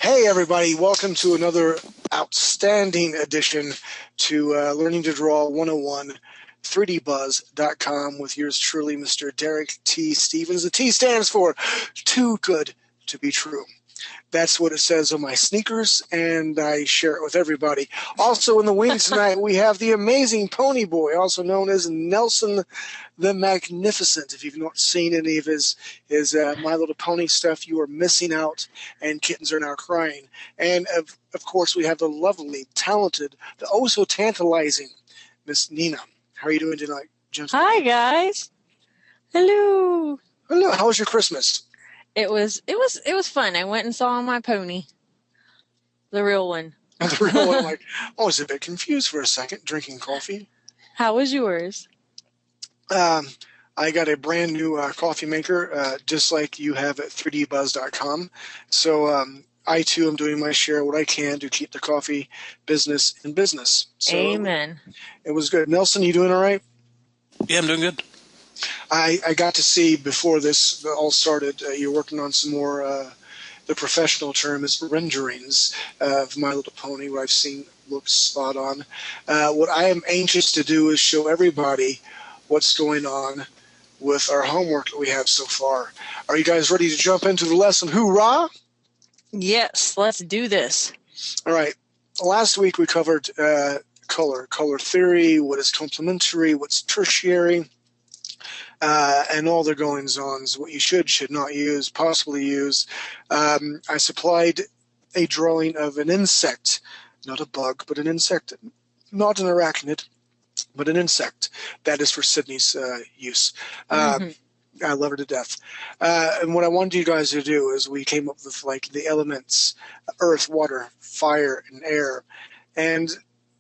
Hey everybody, welcome to another outstanding edition to Learning to Draw 101, 3dbuzz.com with yours truly, Mr. Derek T. Stevens. The T stands for Too Good to Be True. That's what it says on my sneakers, and I share it with everybody. Also in the wings tonight, we have the amazing Pony Boy, also known as Nelson the Magnificent. If you've not seen any of his My Little Pony stuff, you are missing out, and kittens are now crying. And, of course, we have the lovely, talented, the oh-so-tantalizing Miss Nina. How are you doing tonight, gentlemen? Hi, guys. Hello. Hello. How was your Christmas? It was fun. I went and saw my pony, the real one. The real one. I was a bit confused for a second, drinking coffee. How was yours? I got a brand new coffee maker, just like you have at 3dbuzz.com. So I, too, am doing my share of what I can to keep the coffee business in business. So Amen. It was good. Nelson, you doing all right? Yeah, I'm doing good. I got to see before this all started, you're working on some more, the professional term is renderings of My Little Pony, what I've seen looks spot on. What I am anxious to do is show everybody what's going on with our homework that we have so far. Are you guys ready to jump into the lesson? Hoorah! Yes, let's do this. All right. Last week we covered color theory, what is complementary, what's tertiary, and all the goings-ons, what you should not use, possibly use. I supplied a drawing of an insect, not a bug, but an insect, not an arachnid, but an insect. That is for Sydney's use. I love her to death. And what I wanted you guys to do is we came up with the elements, earth, water, fire, and air. And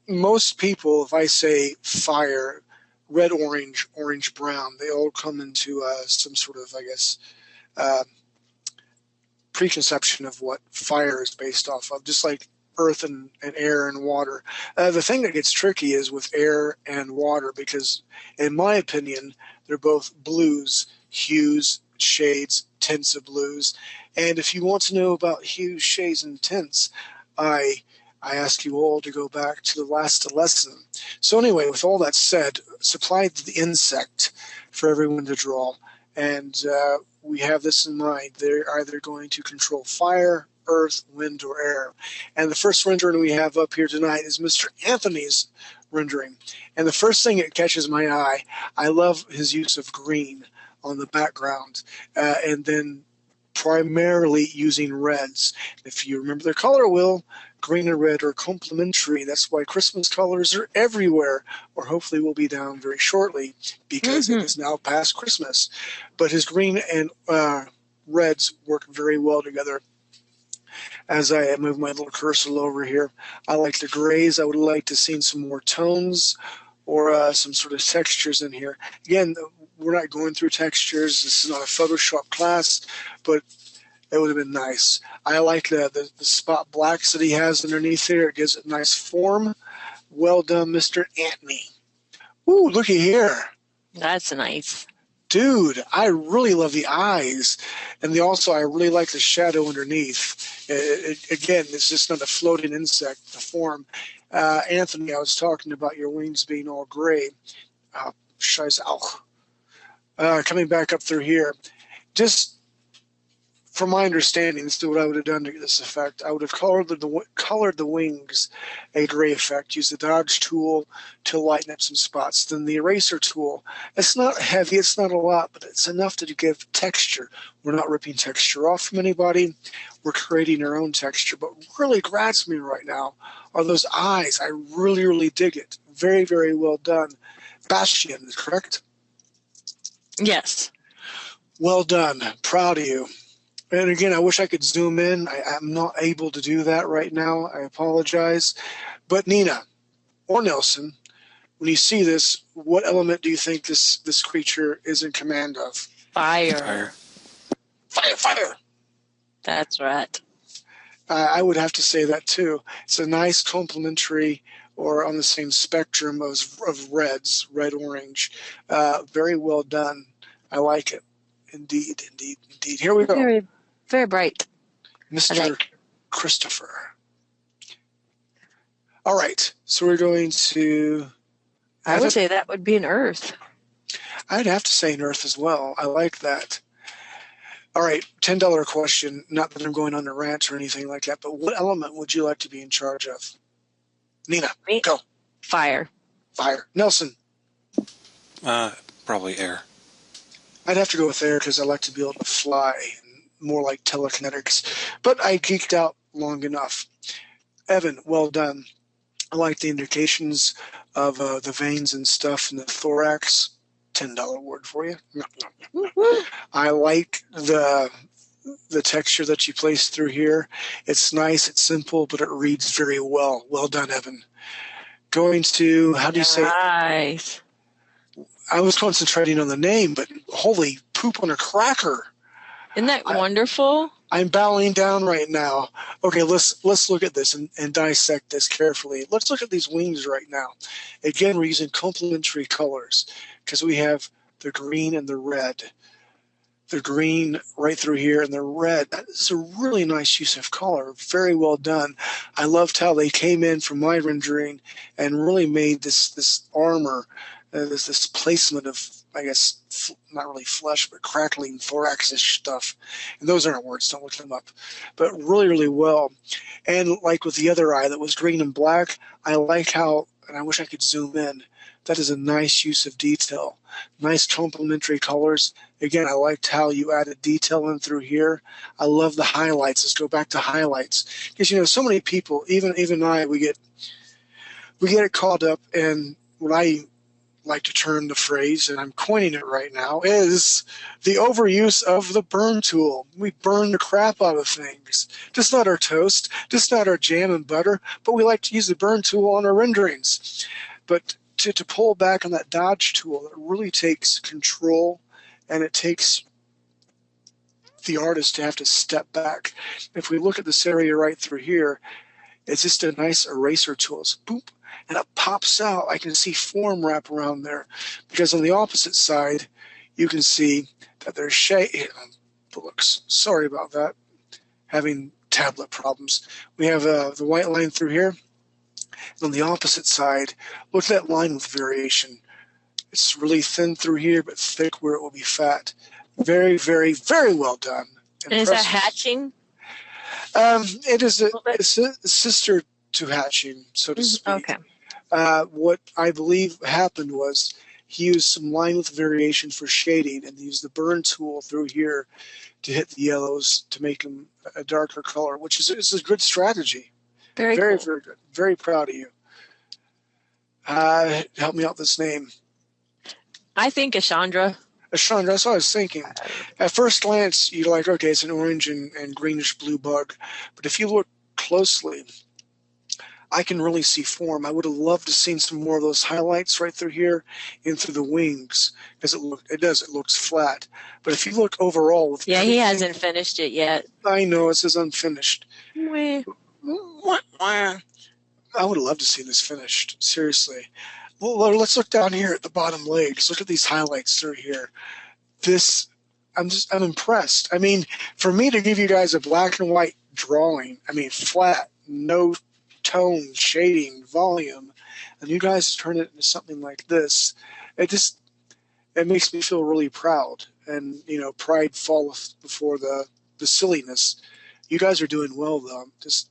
most people, if I say fire, red, orange, orange, brown, they all come into some sort of, I guess, preconception of what fire is based off of, just like earth and air and water. The thing that gets tricky is with air and water because, in my opinion, they're both blues, hues, shades, tints of blues. And if you want to know about hues, shades, and tints, I ask you all to go back to the last lesson. So anyway, with all that said, supplied the insect for everyone to draw. And we have this in mind. They're either going to control fire, earth, wind, or air. And the first rendering we have up here tonight is Mr. Anthony's rendering. And the first thing that catches my eye, I love his use of green on the background. And then primarily using reds. If you remember the color wheel, green and red are complementary. That's why Christmas colors are everywhere, or hopefully will be down very shortly because it is now past Christmas. But his green and reds work very well together. As I move my little cursor over here, I like the grays. I would like to see some more tones or some sort of textures in here. Again, we're not going through textures. This is not a Photoshop class, but it would have been nice. I like the spot blacks that he has underneath there. It gives it nice form. Well done, Mr. Anthony. Ooh, looky here. That's nice. Dude, I really love the eyes. And I really like the shadow underneath. Again, it's just not a floating insect, the form. Anthony, I was talking about your wings being all gray. Scheiße auch. Coming back up through here. Just from my understanding, this is what I would have done to get this effect. I would have colored the wings a gray effect. Use the dodge tool to lighten up some spots. Then the eraser tool. It's not heavy. It's not a lot, but it's enough to give texture. We're not ripping texture off from anybody. We're creating our own texture. But what really grabs me right now are those eyes. I really, really dig it. Very, very well done. Bastian, correct? Yes. Well done. Proud of you. And again, I wish I could zoom in. I'm not able to do that right now. I apologize. But Nina or Nelson, when you see this, what element do you think this creature is in command of? Fire. Fire, fire. That's right. I would have to say that too. It's a nice complementary or on the same spectrum of reds, red, orange. Very well done. I like it. Indeed, indeed, indeed. Here we go. Very, very bright. Mr. Christopher. All right, so we're going to... I would say that would be an earth. I'd have to say an earth as well. I like that. All right, $10 question. Not that I'm going on a rant or anything like that, but what element would you like to be in charge of? Nina, Me? go. Fire. Fire. Nelson? Probably air. I'd have to go with air because I like to be able to fly, and more like telekinetics. But I geeked out long enough. Evan, well done. I like the indications of the veins and stuff in the thorax. $10 word for you. I like the texture that you place through here. It's nice, it's simple, but it reads very well. Well done, Evan. Going to, how do you say? Nice. I was concentrating on the name, but holy poop on a cracker. Isn't that wonderful? I'm bowing down right now. Okay, let's look at this and dissect this carefully. Let's look at these wings right now. Again, we're using complementary colors because we have the green and the red. The green right through here and the red. That is a really nice use of color. Very well done. I loved how they came in from my rendering and really made this armor, this placement of, I guess, not really flesh, but crackling thorax-ish stuff. And those aren't words, don't look them up. But really, really well. And like with the other eye that was green and black, I like how, and I wish I could zoom in, that is a nice use of detail. Nice complementary colors. Again, I liked how you added detail in through here. I love the highlights. Let's go back to highlights. Because, so many people, even I, we get it caught up in what I like to term the phrase, and I'm coining it right now, is the overuse of the burn tool. We burn the crap out of things. Just not our toast, just not our jam and butter, but we like to use the burn tool on our renderings. But to pull back on that dodge tool, it really takes control, and it takes the artist to have to step back. If we look at this area right through here, it's just a nice eraser tool. It's boop, and it pops out. I can see form wrap around there, because on the opposite side, you can see that there's shade. Looks, sorry about that, having tablet problems. We have the white line through here. And on the opposite side, look at that line with variation. It's really thin through here, but thick where it will be fat. Very, very, very well done. And is that hatching? It is a sister to hatching, so to speak. Okay. What I believe happened was he used some line with variation for shading, and he used the burn tool through here to hit the yellows to make them a darker color, which is a good strategy. Very, cool. Very good. Very proud of you. Help me out with this name. I think Ashandra. Ashandra, that's what I was thinking. At first glance, you're like, okay, it's an orange and greenish blue bug. But if you look closely, I can really see form. I would have loved to seen some more of those highlights right through here and through the wings, because it looks flat. But if you look overall, with he hasn't finished it yet. I know, it says unfinished. Weh. I would have loved to see this finished. Seriously. Well, let's look down here at the bottom legs. Look at these highlights through here. I'm impressed. I mean, for me to give you guys a black and white drawing, flat, no tone, shading, volume, and you guys turn it into something like this, it makes me feel really proud. And, pride falleth before the silliness. You guys are doing well, though. Just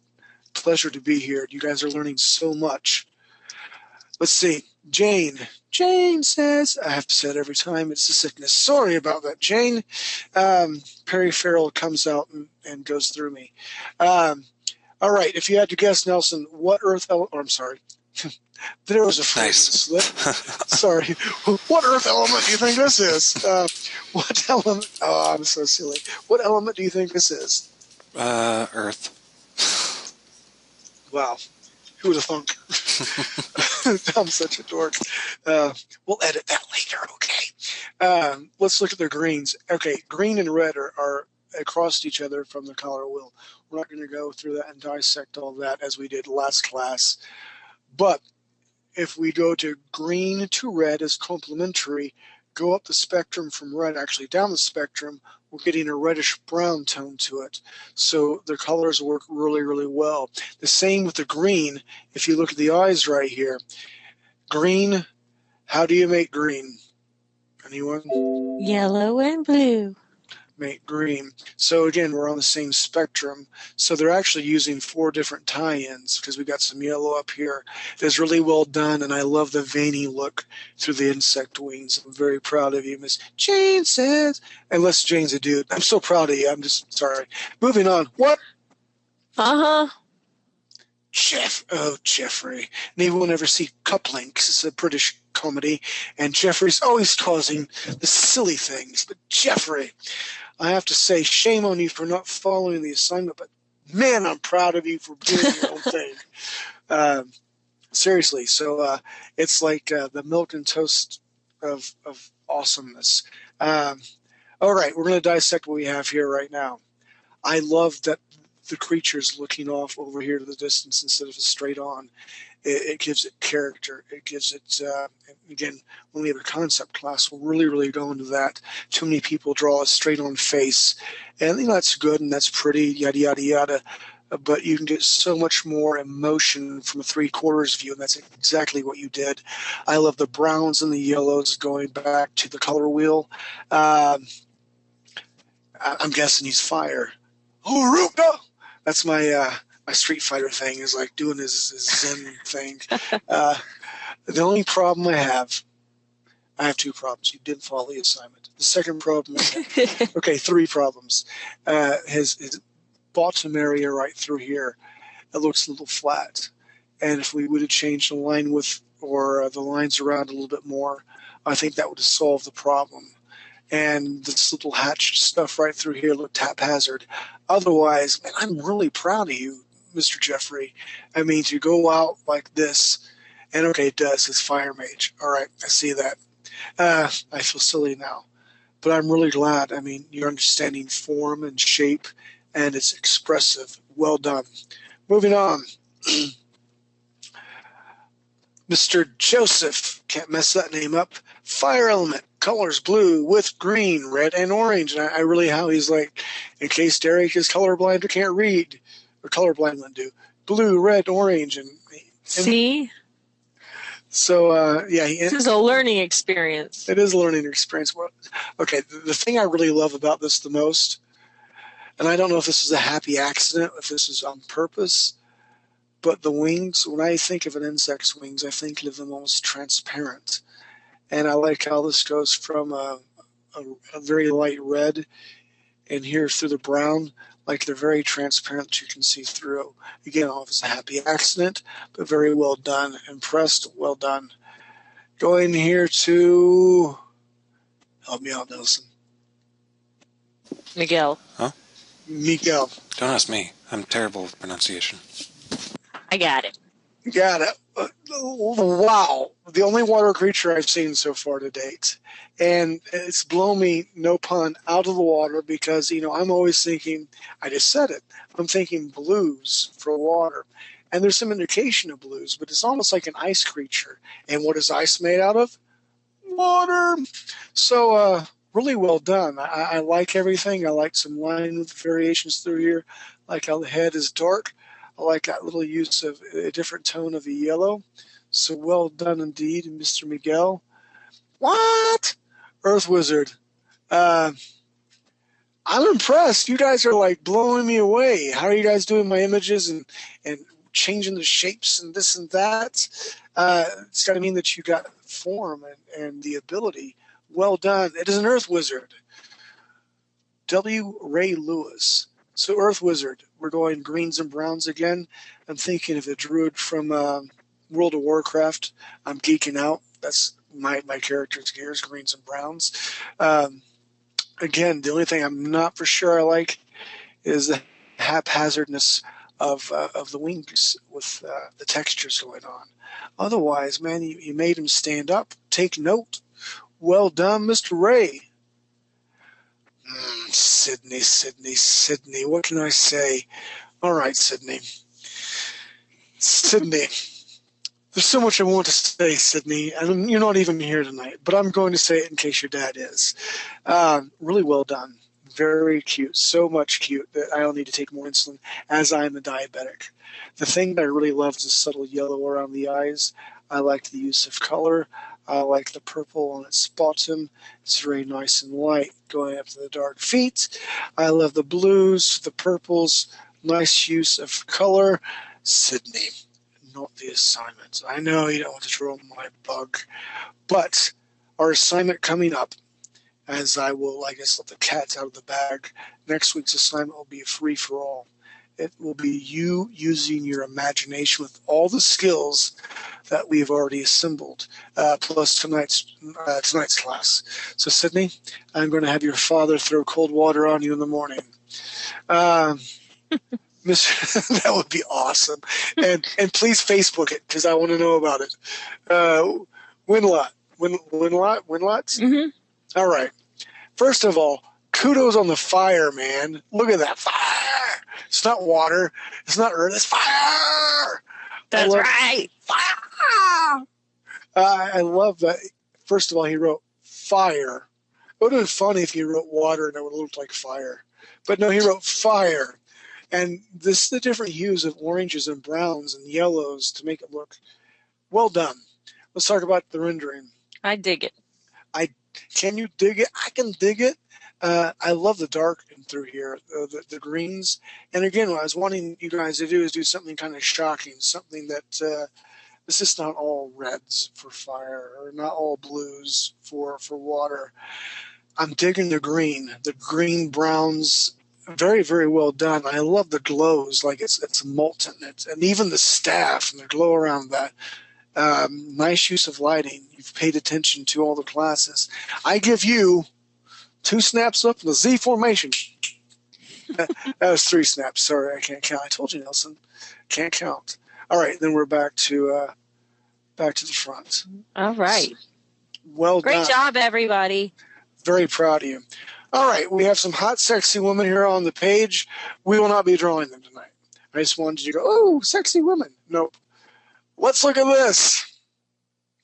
pleasure to be here. You guys are learning so much. Let's see. Jane says, I have to say it every time, it's a sickness. Sorry about that, Jane. Peripheral comes out and goes through me. All right, if you had to guess, Nelson, what earth element, I'm sorry. There was a slip. Sorry. What earth element do you think this is? What element? Oh, I'm so silly. What element do you think this is? Earth. Wow. Who would have thunk? I'm such a dork. We'll edit that later, okay? Let's look at their greens. Okay, green and red are across each other from the color wheel. We're not going to go through that and dissect all that as we did last class. But if we go to green to red as complementary, go up the spectrum from red, actually down the spectrum, we're getting a reddish brown tone to it. So the colors work really, really well. The same with the green. If you look at the eyes right here, green, how do you make green? Anyone? Yellow and blue. Make green. So again, we're on the same spectrum. So they're actually using 4 different tie-ins because we got some yellow up here. It's really well done, and I love the veiny look through the insect wings. I'm very proud of you, Miss Jane says. Unless Jane's a dude. I'm so proud of you. I'm just sorry. Moving on. What? Uh-huh. Jeffrey. Maybe we'll never see Coupling because it's a British comedy, and Jeffrey's always causing the silly things. But Jeffrey, I have to say, shame on you for not following the assignment, but man, I'm proud of you for doing your own thing. Seriously, so it's like the milk and toast of awesomeness. All right, we're going to dissect what we have here right now. I love that the creature's looking off over here to the distance instead of straight on. It gives it character. It gives it, again, when we have a concept class, we'll really, really go into that. Too many people draw a straight-on face, and that's good and that's pretty, yada, yada, yada. But you can get so much more emotion from a 3/4 view, and that's exactly what you did. I love the browns and the yellows going back to the color wheel. I'm guessing he's fire. Haruka! That's my my Street Fighter thing, is like doing his Zen thing. The only problem I have 2 problems. You didn't follow the assignment. The second problem, okay, 3 problems. His bottom area right through here, it looks a little flat. And if we would have changed the line width or the lines around a little bit more, I think that would have solved the problem. And this little hatched stuff right through here looked haphazard. Otherwise, man, I'm really proud of you, Mr. Jeffrey. I mean, to go out like this, and okay, it does, it's Fire Mage. All right, I see that. I feel silly now. But I'm really glad. I mean, you're understanding form and shape, and it's expressive. Well done. Moving on. Mr. Joseph, can't mess that name up. Fire element, colors blue with green, red, and orange. And I really how he's like, in case Derek is colorblind or can't read, or colorblind wouldn't do. Blue, red, orange, and See? So yeah, this is a learning experience. It is a learning experience. Well, okay, the thing I really love about this the most, and I don't know if this is a happy accident, if this is on purpose, but the wings, when I think of an insect's wings, I think of them almost transparent. And I like how this goes from a very light red and here through the brown, like they're very transparent, you can see through. Again, I don't know if it's a happy accident, but very well done. Impressed, well done. Going here to, help me out, Nelson. Miguel. Huh? Miguel. Don't ask me. I'm terrible with pronunciation. I got it. Got it. Wow. The only water creature I've seen so far to date. And it's blown me, no pun, out of the water because, I'm always thinking, I just said it, I'm thinking blues for water. And there's some indication of blues, but it's almost like an ice creature. And what is ice made out of? Water. So really well done. I like everything. I like some line variations through here. I like how the head is dark. I like that little use of a different tone of the yellow. So well done indeed, Mr. Miguel. What? Earth Wizard. I'm impressed. You guys are like blowing me away. How are you guys doing my images and changing the shapes and this and that? It's got to mean that you got form and the ability. Well done. It is an Earth Wizard. W. Ray Lewis. So Earth Wizard, we're going greens and browns again. I'm thinking of a druid from World of Warcraft. I'm geeking out. That's my character's gears, greens and browns. Again, the only thing I'm not for sure I like is the haphazardness of the wings with the textures going on. Otherwise, man, you made him stand up. Take note. Well done, Mr. Ray. Sydney. What can I say? All right, Sydney. The There's so much I want to say, Sydney, and you're not even here tonight, but I'm going to say it in case your dad is. Really well done. Very cute. So much cute that I'll need to take more insulin as I'm a diabetic. The thing that I really love is the subtle yellow around the eyes. I like the use of color. I like the purple on its bottom. It's very nice and light going up to the dark feet. I love the blues, the purples, nice use of color. Sydney, not the assignment. I know you don't want to draw my bug, but our assignment coming up, as I will, I guess, let the cat out of the bag, next week's assignment will be a free-for-all. It will be you using your imagination with all the skills that we've already assembled, plus tonight's class. So, Sydney, I'm going to have your father throw cold water on you in the morning. That would be awesome. And please Facebook it because I want to know about it. Winlots? Mm-hmm. All right. First of all, kudos on the fire, man. Look at that fire. It's not water. It's not earth. It's fire. That's right. Fire. I love that. First of all, he wrote fire. It would have been funny if he wrote water and it would have looked like fire. But no, he wrote fire. And this is the different hues of oranges and browns and yellows to make it look well done. Let's talk about the rendering. I dig it. Can you dig it? I can dig it. I love the dark through here, the greens. And again, what I was wanting you guys to do is do something kind of shocking, something that it's just not all reds for fire or not all blues for water. I'm digging the green browns. Very, very well done. I love the glows, like it's molten. And even the staff and the glow around that. Nice use of lighting. You've paid attention to all the classes. I give you 2 snaps up in the Z formation. That was 3 snaps. Sorry, I can't count. I told you, Nelson. Can't count. All right, then we're back to the front. All right. Well done. Great job, everybody. Very proud of you. All right, we have some hot, sexy women here on the page. We will not be drawing them tonight. I just wanted you to go, oh, sexy women. Nope. Let's look at this.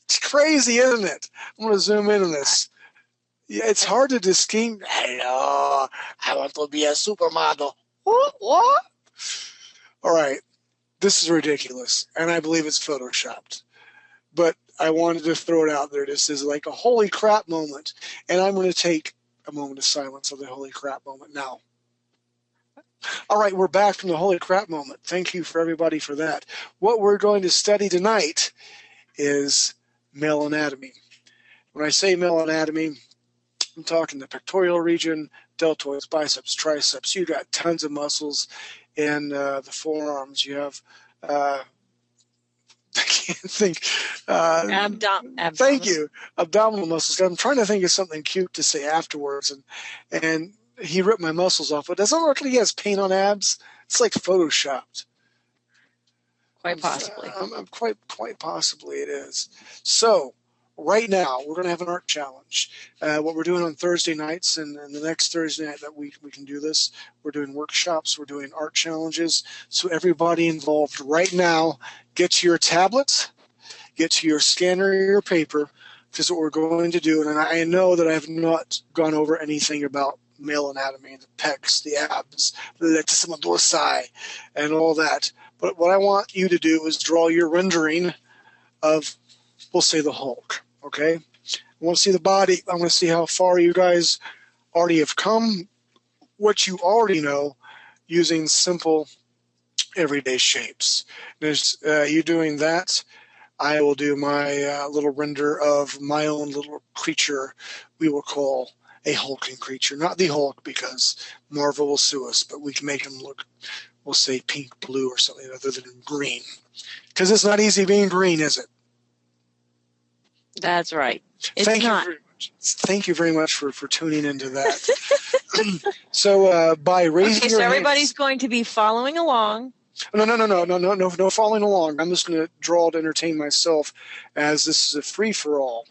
It's crazy, isn't it? I'm going to zoom in on this. Yeah, it's hard to distinguish. Hello, I want to be a supermodel. What? All right, this is ridiculous, and I believe it's photoshopped. But I wanted to throw it out there just as like a holy crap moment, and I'm going to take a moment of silence of the holy crap moment now. All right, we're back from the holy crap moment. Thank you for everybody for that. What we're going to study tonight is male anatomy. When I say male anatomy, I'm talking the pectoral region, deltoids, biceps, triceps. You got tons of muscles in the forearms. You have, I can't think. Thank you. Abdominal muscles. I'm trying to think of something cute to say afterwards, and he ripped my muscles off. But it doesn't look like he has paint on abs. It's like photoshopped. Quite possibly. Quite possibly it is. So right now we're going to have an art challenge. What we're doing on Thursday nights and the next Thursday night that we can do this, we're doing workshops. We're doing art challenges. So everybody involved right now, get to your tablets, get to your scanner or your paper, because what we're going to do, and I know that I have not gone over anything about male anatomy, the pecs, the abs, the Latissimus Dorsi, and all that. But what I want you to do is draw your rendering of, we'll say, the Hulk, okay? I want to see the body. I want to see how far you guys already have come, what you already know, using simple, everyday shapes. As you doing that, I will do my little render of my own little creature we will call a hulking creature. Not the Hulk, because Marvel will sue us, but we can make him look, we'll say, pink, blue, or something other than green. Because it's not easy being green, is it? That's right. It's Thank not. you very much. Thank you very much for tuning into that. So by raising your everybody's hands, going to be following along. No following along. I'm just going to draw to entertain myself, as this is a free for all.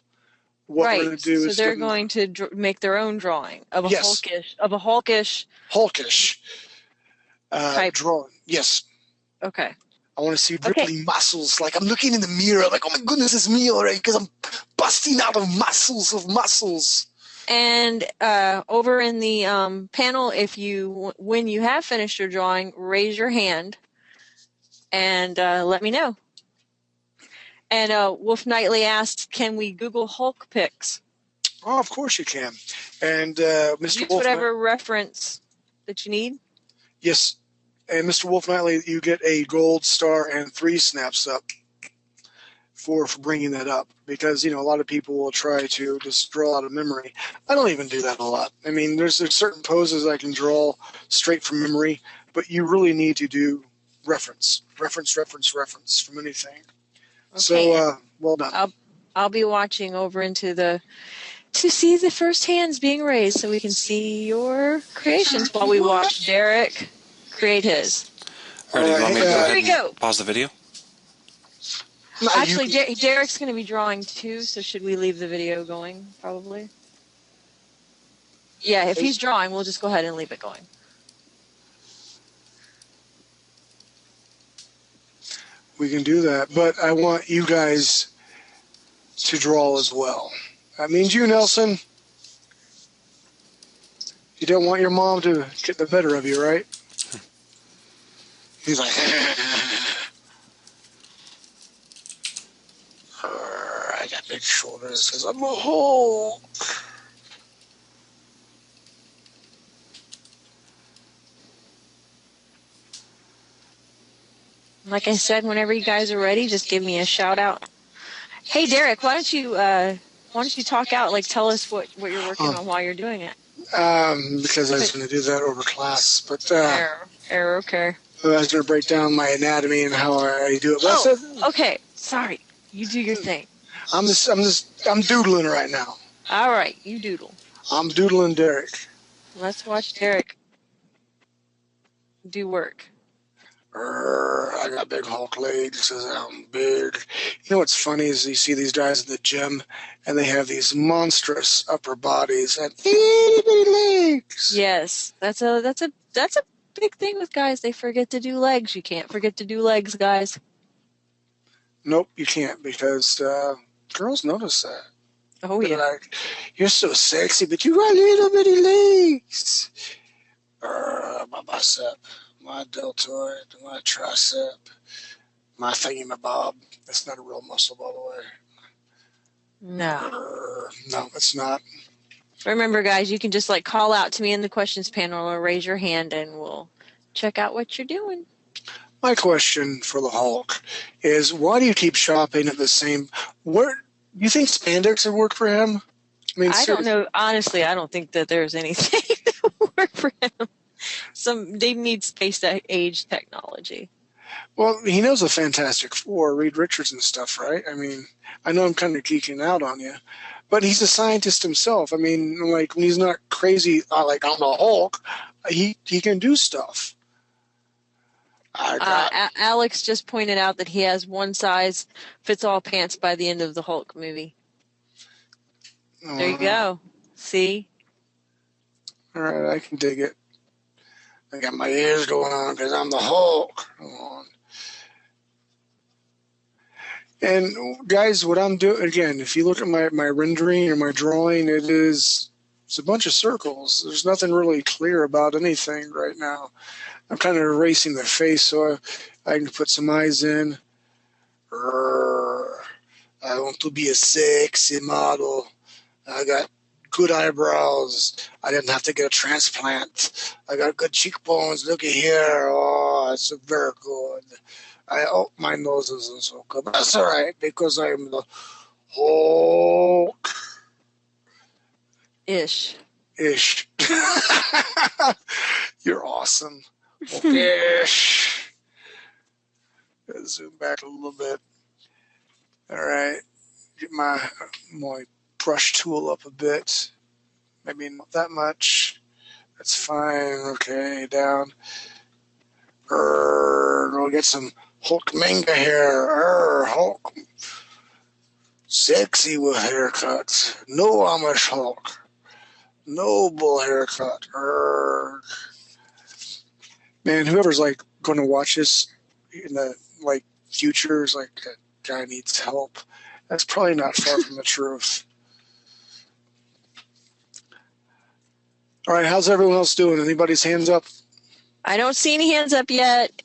What we're going to do is they're going to make their own drawing of a hulkish type drawing. Yes. Okay. want to see Okay. rippling muscles. Like I'm looking in the mirror, like, oh my goodness, it's me already, because I'm busting out of muscles. And over in the panel, when you have finished your drawing, raise your hand and let me know. And Wolf Knightley asked, can we Google Hulk pics? Oh, of course you can. And Mr. Use Wolf, whatever reference that you need. yes, and Mr. Wolf Knightley, you get a gold star and 3 snaps up for bringing that up, because a lot of people will try to just draw out of memory. I don't even do that a lot. I mean, there's certain poses I can draw straight from memory, but you really need to do reference from anything. Okay. So well done. I'll be watching over to see the first hands being raised, so we can see your creations while we watch Derek create his. All right, do you want me to go Here ahead we go. and pause the video? No, Actually, Derek's going to be drawing too, so should we leave the video going, probably? Yeah, if he's drawing, we'll just go ahead and leave it going. we can do that, but I want you guys to draw as well. That means you, Nelson. You don't want your mom to get the better of you, right? He's like, I got big shoulders because I'm a Hulk. Like I said, whenever you guys are ready, just give me a shout out. Hey, Derek, why don't you talk out? Like, tell us what you're working on while you're doing it. Because I was going to do that over class, but Okay. I was going to break down my anatomy and how I do it. But Okay. Sorry, you do your thing. I'm doodling right now. All right, you doodle. I'm doodling Derek. Let's watch Derek do work. I got big Hulk legs because I'm big. You know what's funny is you see these guys in the gym and they have these monstrous upper bodies and itty bitty legs. Yes, that's a big thing with guys. They forget to do legs. You can't forget to do legs, guys. Nope, you can't, because girls notice that. Oh, They're yeah. like, you're so sexy, but you got little bitty legs. My bicep, my deltoid, my tricep, my thingamabob. That's not a real muscle, by the way. No. No, it's not. Remember, guys, you can just call out to me in the questions panel or raise your hand and we'll check out what you're doing. My question for the Hulk is, why do you keep shopping at the same... Where you think spandex would work for him? I don't know. Honestly, I don't think that there's anything that would work for him. They need space-age technology. Well, he knows the Fantastic Four, Reed Richards and stuff, right? I mean, I know I'm kind of geeking out on you, but he's a scientist himself. I mean, when he's not crazy, like I'm the Hulk, he can do stuff. Alex just pointed out that he has one size fits all pants by the end of the Hulk movie. There you go. See? All right, I can dig it. I got my ears going on because I'm the Hulk. Come on. And guys, what I'm doing, again, if you look at my rendering or my drawing, it's a bunch of circles. There's nothing really clear about anything right now. I'm kind of erasing the face so I can put some eyes in. I want to be a sexy model. I got good eyebrows. I didn't have to get a transplant. I got good cheekbones. Look at here. Oh, it's very good. My nose isn't so good, but that's all right because I'm the Hulk. Ish. You're awesome. Ish. Zoom back a little bit. All right. Get my brush tool up a bit. Maybe not that much. That's fine. Okay, down. We'll get some Hulk manga hair. Hulk. Sexy with haircuts. No Amish Hulk. Noble haircut. Man, whoever's going to watch this in the like future is like that guy needs help. That's probably not far from the truth. All right, how's everyone else doing? Anybody's hands up? I don't see any hands up yet.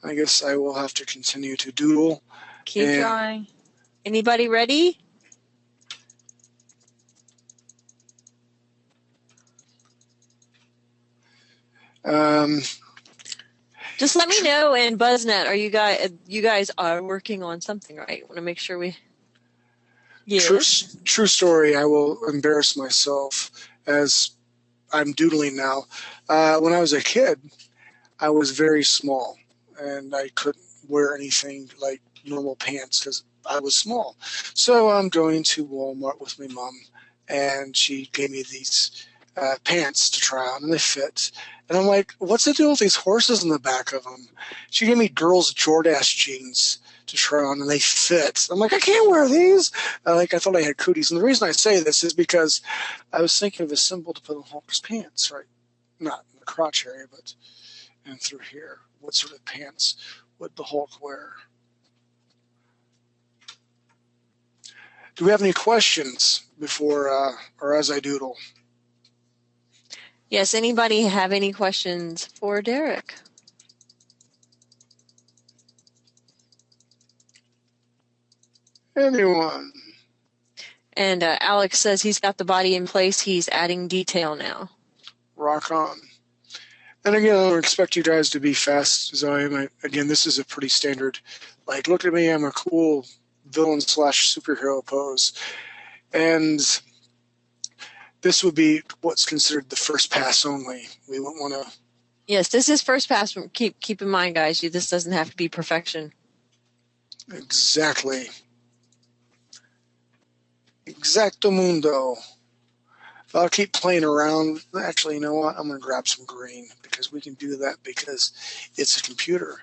I guess I will have to continue to doodle. Keep drawing. Anybody ready? Just let me know in BuzzNet. Are you guys are working on something, right? I want to make sure we. Yes. True story. I will embarrass myself as I'm doodling now. When I was a kid, I was very small, and I couldn't wear anything like normal pants because I was small. So I'm going to Walmart with my mom, and she gave me these pants to try on, and they fit. And I'm like, what's the deal with these horses in the back of them? She gave me girls' Jordache jeans to try on, and they fit. I'm like, I can't wear these. I thought I had cooties. And the reason I say this is because I was thinking of a symbol to put on Hulk's pants, right? Not in the crotch area, but and through here. What sort of pants would the Hulk wear? Do we have any questions before or as I doodle? Yes, anybody have any questions for Derek? Anyone? And Alex says he's got the body in place. He's adding detail now. Rock on. And again, I don't expect you guys to be fast as I am. Again, this is a pretty standard, like, look at me, I'm a cool villain / superhero pose. And this would be what's considered the first pass only. We wouldn't want to. Yes, this is first pass. Keep in mind, guys, this doesn't have to be perfection. Exactly. Exacto mundo. If I'll keep playing around, actually, you know what? I'm going to grab some green because we can do that because it's a computer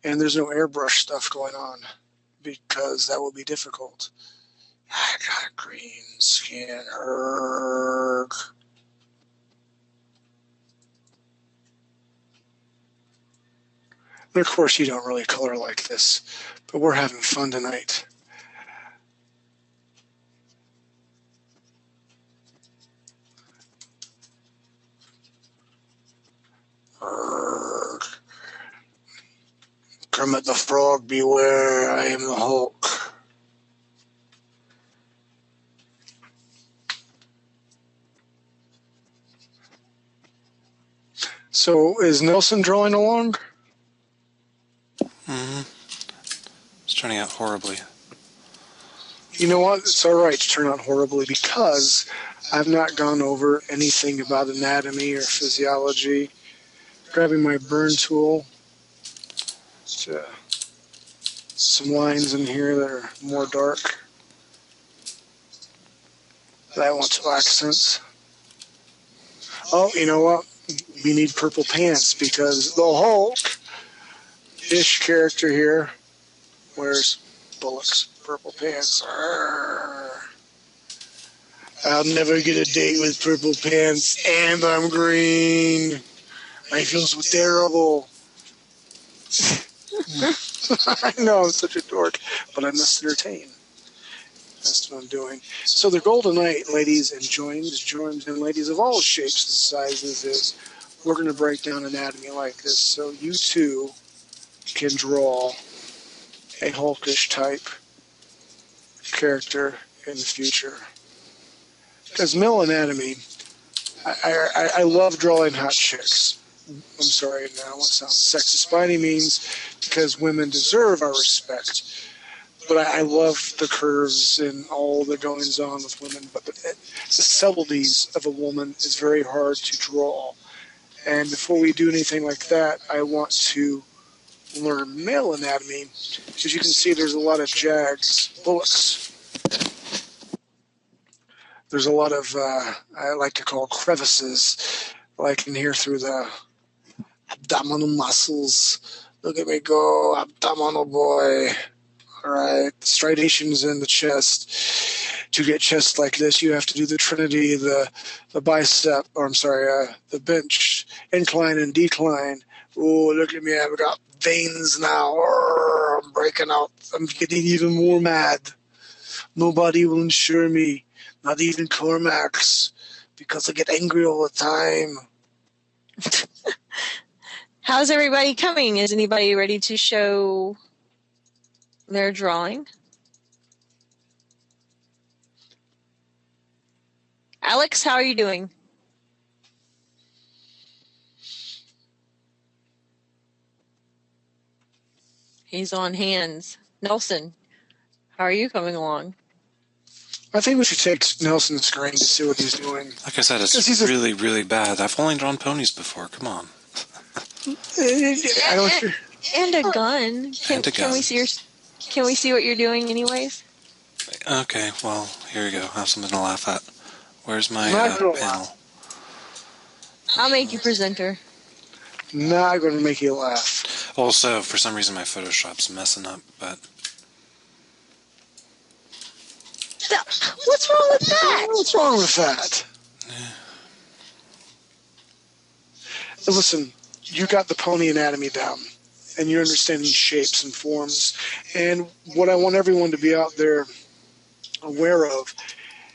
and there's no airbrush stuff going on because that will be difficult. I got a green skin. Erg. And of course, you don't really color like this, but we're having fun tonight. Erg. Kermit the Frog, beware, I am the Hulk. So, is Nelson drawing along? Mm-hmm. It's turning out horribly. You know what? It's all right to turn out horribly because I've not gone over anything about anatomy or physiology. Grabbing my burn tool. Some lines in here that are more dark that I want to accent. Oh, you know what? We need purple pants because the Hulk-ish character here wears Bullock's purple pants. Arrgh. I'll never get a date with purple pants, and I'm green. I feel so terrible. I know I'm such a dork, but I must entertain. That's what I'm doing. So the goal tonight, ladies and joins, and ladies of all shapes and sizes, is we're going to break down anatomy like this so you too can draw a Hulkish type character in the future. Because male anatomy, I love drawing hot chicks. I'm sorry, I don't want to sound sexist by any means, because women deserve our respect. But I love the curves and all the goings on with women. But the subtleties of a woman is very hard to draw. And before we do anything like that, I want to learn male anatomy. As you can see, there's a lot of jags, bullocks. There's a lot of, I like to call crevices, like in here through the abdominal muscles. Look at me go, abdominal boy. All right, striations in the chest. To get chest like this, you have to do the trinity, the bicep, or I'm sorry, the bench, incline and decline, Oh, look at me. I've got veins now. Arrgh, I'm breaking out. I'm getting even more mad. Nobody will insure me, not even Cormax, because I get angry all the time. How's everybody coming? Is anybody ready to show their drawing? Alex, how are you doing? He's on hands. Nelson, how are you coming along? I think we should take Nelson's screen to see what he's doing. Like I said, it's Because he's really, really bad. I've only drawn ponies before. Come on. I don't. And a gun. And a Can we gun. see your? Can we see what you're doing, anyways? Okay, well, here we go. I have something to laugh at. Where's my Not gonna panel? I'll make you presenter. Not going to make you laugh. Also, for some reason, my Photoshop's messing up, but What's wrong with that? What's wrong with that? Listen, you got the pony anatomy down, and you're understanding shapes and forms. And what I want everyone to be out there aware of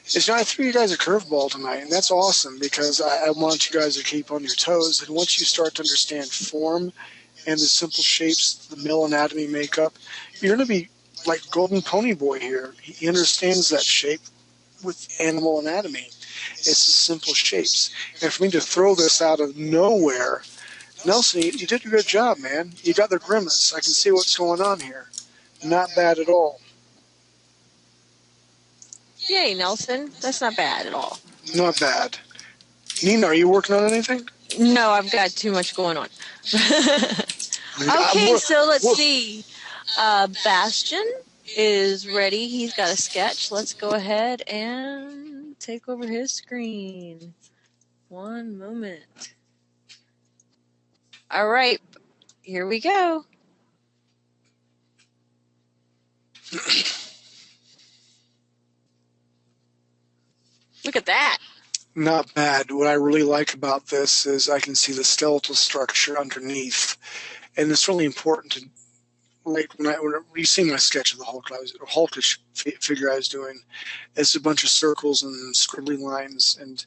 is, I threw you guys a curveball tonight, and that's awesome because I want you guys to keep on your toes. And once you start to understand form and the simple shapes the male anatomy make up, you're going to be like Golden Pony Boy here. He understands that shape with animal anatomy. It's the simple shapes. And for me to throw this out of nowhere, Nelson, you did a good job, man. You got the grimace. I can see what's going on here. Not bad at all. Yay, Nelson. That's not bad at all. Not bad. Nina, are you working on anything? No, I've got too much going on. Okay, so let's see. Bastion is ready. He's got a sketch. Let's go ahead and take over his screen. One moment. All right, here we go. Look at that. Not bad. What I really like about this is I can see the skeletal structure underneath. And it's really important to, like, when you see my sketch of the Hulkish figure I was doing, it's a bunch of circles and scribbly lines. And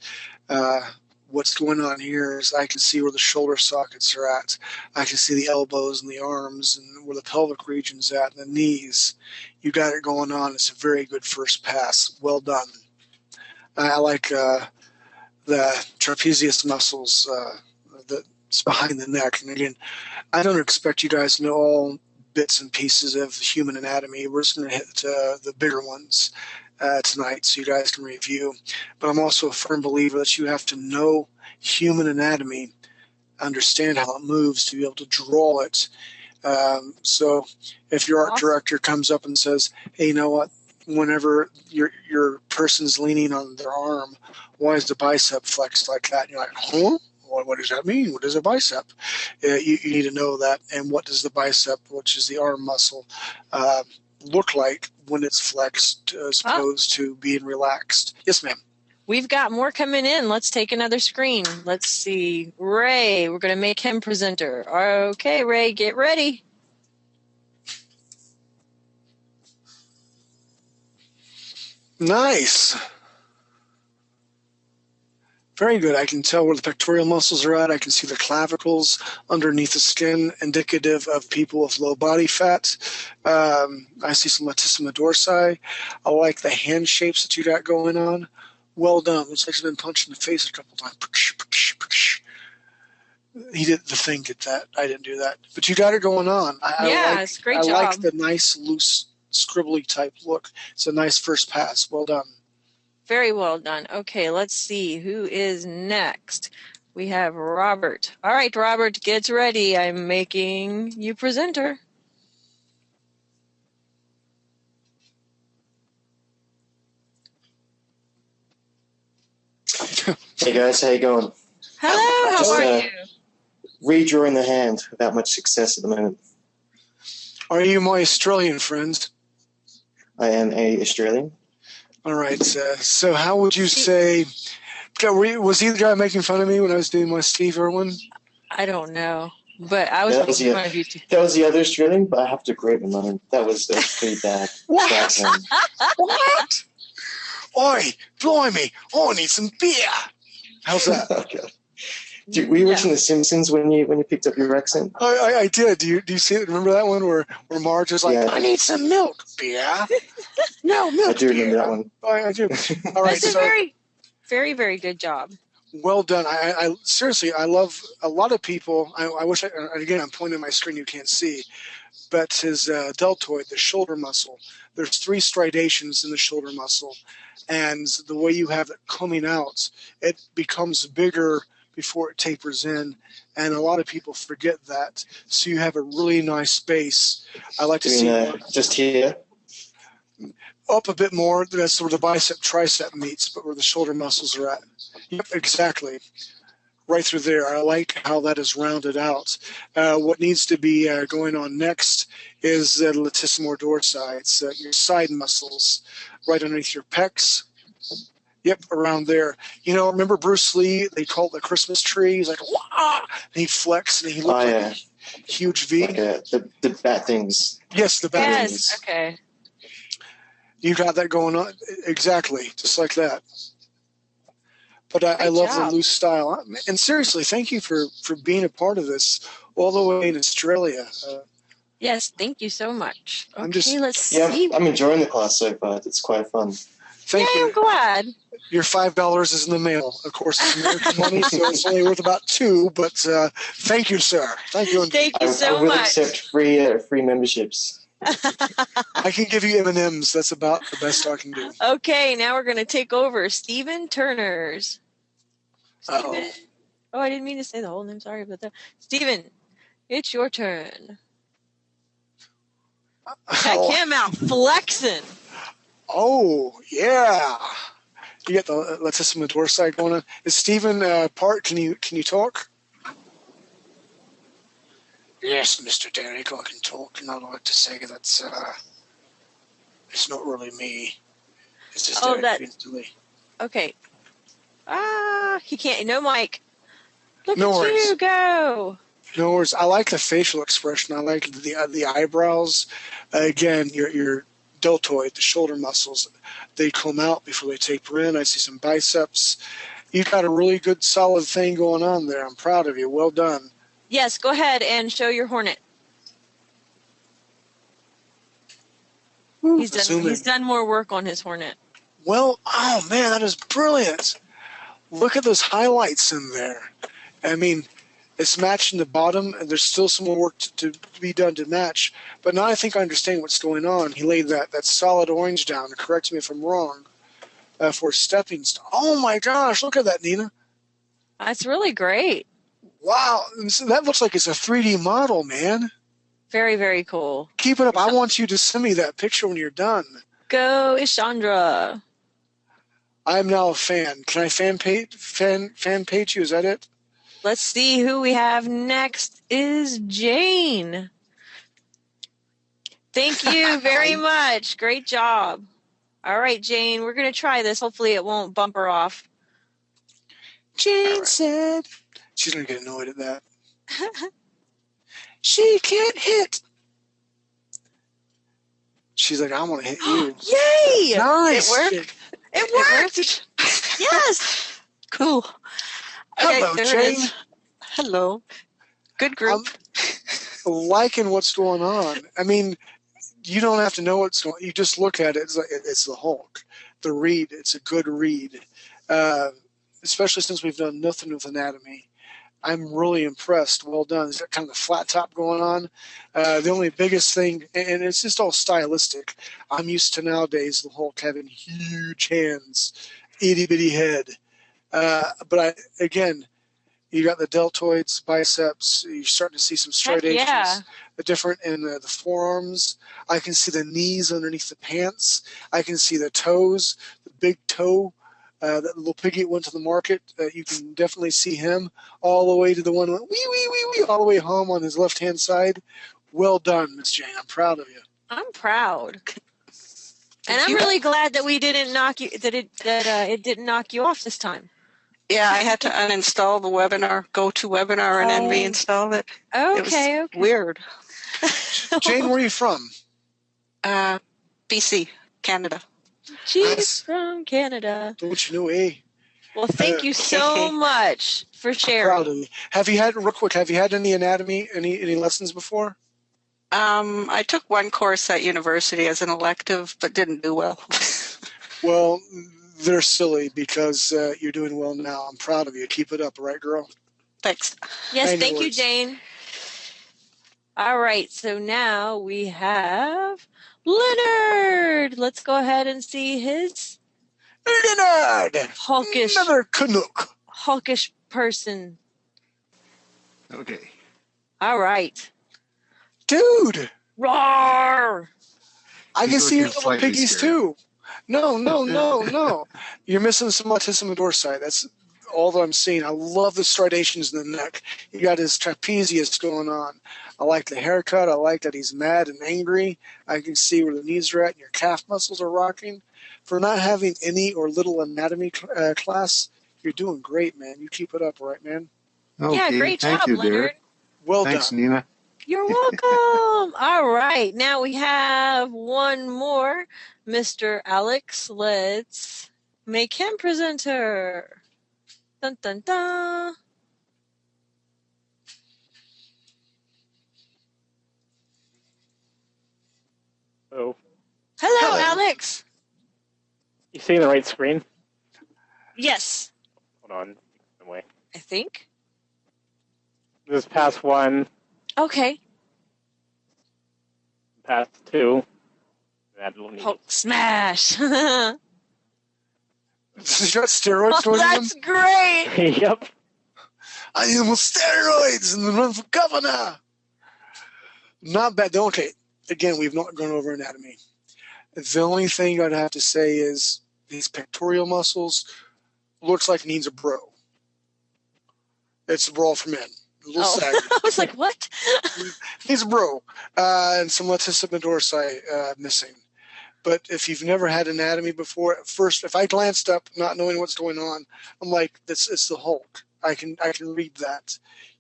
what's going on here is I can see where the shoulder sockets are at. I can see the elbows and the arms and where the pelvic region's at and the knees. You got it going on. It's a very good first pass. Well done. I like the trapezius muscles that's behind the neck. And again, I don't expect you guys to know all bits and pieces of the human anatomy. We're just going to hit the bigger ones tonight so you guys can review. But I'm also a firm believer that you have to know human anatomy, understand how it moves to be able to draw it. So if your art director comes up and says, hey, you know what? Whenever your person's leaning on their arm, why is the bicep flexed like that? And you're like, huh? What does that mean? What is a bicep? You need to know that. And what does the bicep, which is the arm muscle, look like when it's flexed as opposed to being relaxed? Yes, ma'am. We've got more coming in. Let's take another screen. Let's see. Ray, we're going to make him presenter. Okay, Ray, get ready. Nice. Very good. I can tell where the pectoral muscles are at. I can see the clavicles underneath the skin, indicative of people with low body fat. I see some Latissimus Dorsi. I like the hand shapes that you got going on. Well done. Looks like he's been punched in the face a couple times. He did the thing, get that. I didn't do that. But you got it going on. It's a great job. I like the nice, loose, scribbly type look. It's a nice first pass. Well done. Very well done. Okay, let's see who is next. We have Robert. All right, Robert, get ready. I'm making you presenter. Hey guys, how you going? Hello, how are you? Redrawing the hand without much success at the moment. Are you my Australian friend? I am a Australian. All right. So how would you say, was he the guy making fun of me when I was doing my Steve Irwin? I don't know. But I was making fun of you too. That was the other Australian, but I have to agree with mine. That was pretty bad. What? What? Oi, blimey, I need some beer. How's that? Okay. Were you watching The Simpsons when you picked up your accent? I did. Do you see it? Remember that one where Marge was like, Yeah. I need some milk, beer. No, milk, I do beer. remember that one. I do. All right, That's a very, very, very good job. Well done. I seriously, I love a lot of people. I wish, again, I'm pointing at my screen, you can't see, but his deltoid, the shoulder muscle, there's 3 striations in the shoulder muscle. And the way you have it coming out, it becomes bigger before it tapers in. And a lot of people forget that. So you have a really nice space. I like to see just here. Up a bit more. That's where the bicep tricep meets, but where the shoulder muscles are at. Yep, exactly. Right through there. I like how that is rounded out. What needs to be going on next is the Latissimus Dorsi. It's your side muscles right underneath your pecs. Yep, around there. You know, remember Bruce Lee? They call it the Christmas tree. He's like, wah! And he flexed and he looked like a huge V. Like the bat things. Yes, the bat things. Yes, okay. You got that going on. Exactly, just like that. But I love the loose style. And seriously, thank you for being a part of this all the way in Australia. Yes, thank you so much. Okay, let's see. see. I'm enjoying the class so far. It's quite fun. Thank you. I'm glad. Your $5 is in the mail. Of course, it's American money, so it's only worth about $2. But thank you, sir. Thank you. Thank you so I will much. accept free memberships. I can give you M&Ms. That's about the best I can do. Okay, now we're going to take over Stephen Turner's. Stephen. Oh, I didn't mean to say the whole name. Sorry about that. Stephen, it's your turn. Check him out, flexing. Oh, yeah. You got the Latissimus Dorsi going on. Is Stephen part? Can you talk? Yes, Mr. Derrick, I can talk, and I'd like to say that it's not really me. It's just Derrick Finley. Okay. He can't. No mic. Look No at worries. you go. No worries. I like the facial expression. I like the eyebrows. Again, your deltoid, the shoulder muscles, they come out before they taper in. I see some biceps. You've got a really good, solid thing going on there. I'm proud of you. Well done. Yes, go ahead and show your hornet. He's done more work on his hornet. Well, oh man, that is brilliant. Look at those highlights in there. I mean, it's matching the bottom, and there's still some more work to be done to match. But now I think I understand what's going on. He laid that solid orange down. Correct me if I'm wrong. For stepping stone. Oh my gosh, look at that, Nina. That's really great. Wow, that looks like it's a 3D model, man. Very, very cool. Keep it up. I want you to send me that picture when you're done. Go, Ishandra. I'm now a fan. Can I fan page you? Is that it? Let's see who we have next is Jane. Thank you very much. Great job. All right, Jane, we're going to try this. Hopefully it won't bump her off. Jane said. She's going to get annoyed at that. She can't hit. She's like, I want to hit you. Yay! Nice. It worked. It worked. Yes. Cool. Okay, hello, Jane. Hello. Good group. I'm liking what's going on. I mean, you don't have to know what's going on. You just look at it. It's like, it's the Hulk. The read. It's a good read. Especially since we've done nothing with anatomy. I'm really impressed. Well done. There's kind of the flat top going on. The only biggest thing, and it's just all stylistic, I'm used to nowadays the Hulk having huge hands, itty-bitty head. But again, you got the deltoids, biceps. You're starting to see some striations. Different in the forearms. I can see the knees underneath the pants. I can see the toes, the big toe. That little piggy went to the market. You can definitely see him all the way to the one went wee, all the way home on his left-hand side. Well done, Miss Jane. I'm proud of you. I'm proud. And I'm really glad that we didn't knock you it didn't knock you off this time. Yeah, I had to uninstall the webinar, go to webinar, and then reinstall it. Okay, It was weird. Jane, where are you from? BC, Canada. She's from Canada. Don't you know, eh? Well, thank you so much for sharing. Proud of you. Have you had, real quick, have you had any anatomy, any lessons before? I took one course at university as an elective, but didn't do well. Well, they're silly because you're doing well now. I'm proud of you. Keep it up, all right, girl? Thanks. Yes, thank you, Jane. All right, so now we have Leonard. Let's go ahead and see his Leonard! Hulkish. Another Canuck. Hulkish person. Okay. All right. Dude! Roar! I can see your little slightly piggies scared. too. No. You're missing some Latissimus Dorsi. That's all that I'm seeing. I love the striations in the neck. You got his trapezius going on. I like the haircut. I like that he's mad and angry. I can see where the knees are at and your calf muscles are rocking. For not having any or little anatomy class, you're doing great, man. You keep it up, all right, man? Okay. Yeah, great Thank job, you, Leonard. Derek. Well Thanks, done. Nina. You're welcome. All right. Now we have one more. Mr. Alex, let's make him presenter. Dun, dun, dun. Hello. Hello, Alex. You see the right screen? Yes, Hold on. Wait. I think. This is pass 1, Okay. pass 2. That little needle. Hulk smash. You got steroids going on? That's great. Yep. I need more steroids and then run for governor. Not bad. Okay, again, we've not gone over anatomy. The only thing I'd have to say is these pectoral muscles looks like it needs a bro. It's a brawl for men. A little saggy. I was like, what? Needs a bro. And some Latissimus Dorsi missing. But if you've never had anatomy before, at first, if I glanced up not knowing what's going on, I'm like, it's the Hulk. I can read that.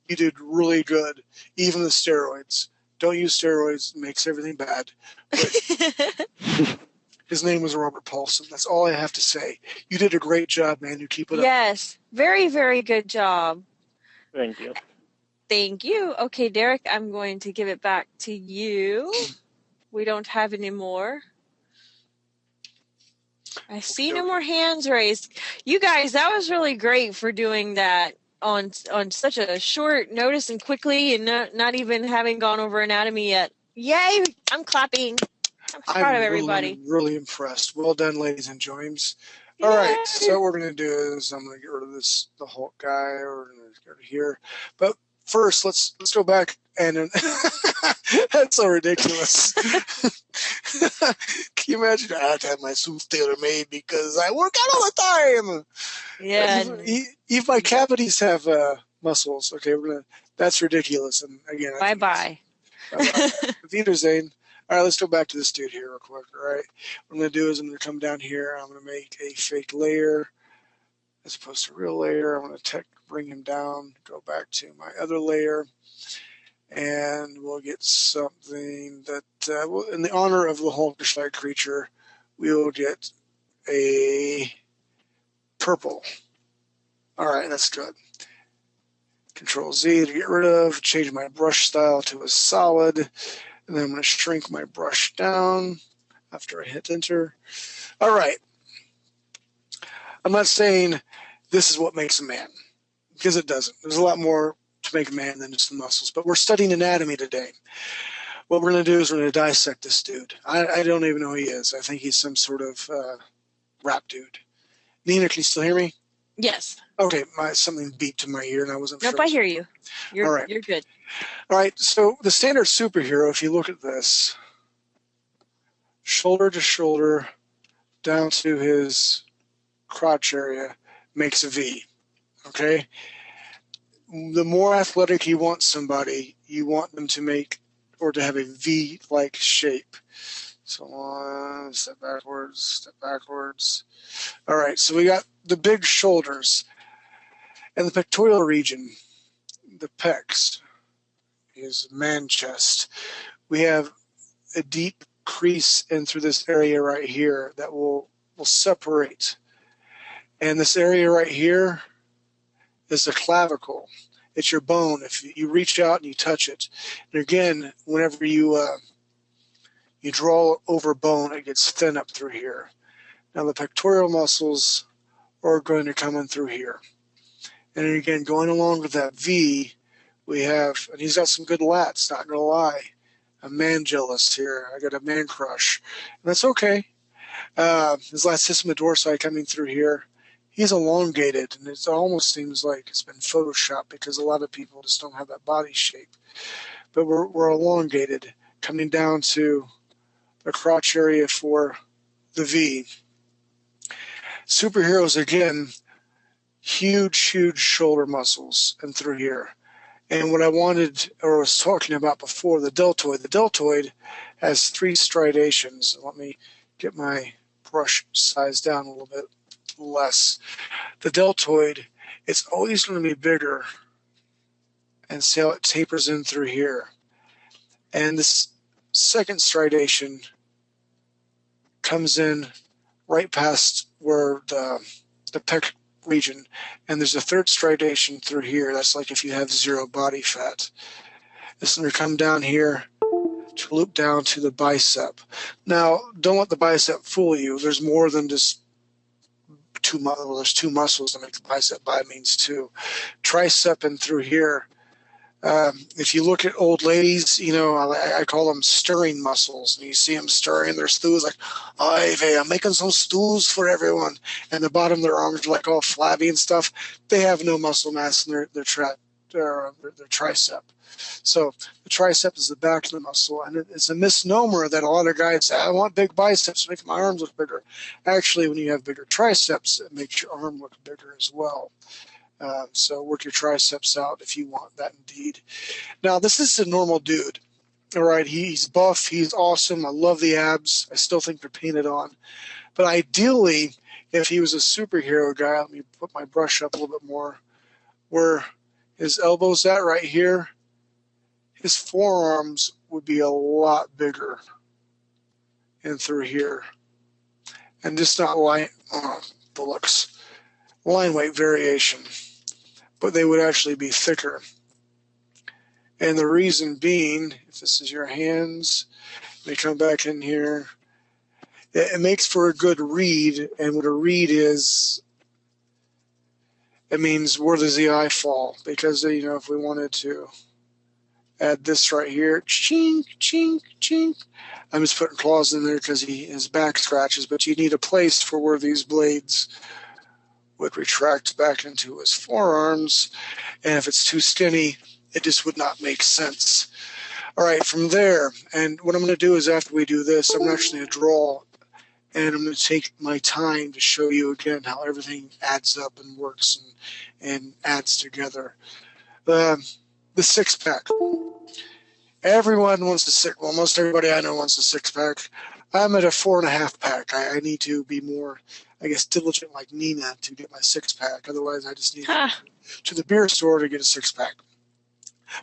You did really good. Even the steroids. Don't use steroids. It makes everything bad. But his name was Robert Paulson. That's all I have to say. You did a great job, man. You keep it up. Yes, very, very good job. Thank you. Thank you. Okay, Derek, I'm going to give it back to you. We don't have any more. I see no more hands raised. You guys, that was really great for doing that on such a short notice and quickly and not even having gone over anatomy yet. Yay! I'm clapping. I'm proud of everybody. I'm really impressed. Well done, ladies and gents. All right, so what we're going to do is I'm going to get rid of the Hulk guy. We're going to go to here. But first, let's go back and that's so ridiculous. Can you imagine? I have to have my suits tailor-made because I work out all the time. Yeah. Even my cavities have muscles. Okay, that's ridiculous. And again, Bye-bye. Wiedersehen. All right, let's go back to this dude here real quick. All right, what I'm going to do is I'm going to come down here. I'm going to make a fake layer as opposed to a real layer. I'm going to bring him down, go back to my other layer, and we'll get something that, in the honor of the Hulkish-like creature, we will get a purple. All right, that's good. Control Z to get rid of, change my brush style to a solid, and then I'm going to shrink my brush down after I hit enter. All right. I'm not saying this is what makes a man, because it doesn't. There's a lot more to make a man than just the muscles, but we're studying anatomy today. What we're going to do is we're going to dissect this dude. I don't even know who he is. I think he's some sort of rap dude. Nina, can you still hear me? Yes. Okay, something beeped to my ear, and I wasn't sure. Nope, I hear you. All right. You're good. All right, so the standard superhero, if you look at this, shoulder to shoulder, down to his crotch area, makes a V, okay? The more athletic you want somebody, you want them to make or to have a V-like shape. So on, step backwards, step backwards. All right, so we got the big shoulders. And the pectoral region, the pecs, is man chest. We have a deep crease in through this area right here that will separate. And this area right here is the clavicle. It's your bone. If you reach out and you touch it, and again, whenever you draw over bone, it gets thin up through here. Now the pectoral muscles are going to come in through here. And again, going along with that V, we have, and he's got some good lats, not going to lie. I'm man jealous here. I got a man crush. And that's okay. His Latissimus Dorsi coming through here. He's elongated, and it almost seems like it's been photoshopped because a lot of people just don't have that body shape. But we're elongated, coming down to the crotch area for the V. Superheroes, again, huge shoulder muscles and through here. And what I wanted, or was talking about before, the deltoid has 3 striations. Let me get my brush size down a little bit less. The deltoid, it's always going to be bigger, and see how it tapers in through here. And this second striation comes in right past where the pec region, and there's a third striation through here. That's like if you have 0 body fat. This is going to come down here to loop down to the bicep. Now, don't let the bicep fool you. There's more than just there's 2 muscles that make the bicep. Bi means 2. Tricep and through here. If you look at old ladies, you know, I call them stirring muscles. And you see them stirring their stews like, Ivy, I'm making some stews for everyone. And the bottom of their arms are like all flabby and stuff. They have no muscle mass in their tricep. So the tricep is the back of the muscle. And it's a misnomer that a lot of guys say, I want big biceps to make my arms look bigger. Actually, when you have bigger triceps, it makes your arm look bigger as well. So work your triceps out if you want that indeed. Now, this is a normal dude. All right, he's buff. He's awesome. I love the abs. I still think they're painted on. But ideally, if he was a superhero guy, let me put my brush up a little bit more, where his elbow's at right here, his forearms would be a lot bigger and through here. And just not line weight variation, but they would actually be thicker. And the reason being, if this is your hands, they come back in here, it makes for a good read. And what a read is, it means where does the eye fall? Because, you know, if we wanted to add this right here, chink, chink, chink. I'm just putting claws in there because his back scratches, but you need a place for where these blades would retract back into his forearms. And if it's too skinny, it just would not make sense. All right, from there, and what I'm going to do is after we do this, I'm actually going to draw, and I'm going to take my time to show you again how everything adds up and works and adds together. The 6-pack. Everyone wants a 6. Well, most everybody I know wants a 6-pack. I'm at a 4.5-pack. I need to be more, I guess, diligent like Nina to get my 6-pack. Otherwise, I just need to go to the beer store to get a 6-pack.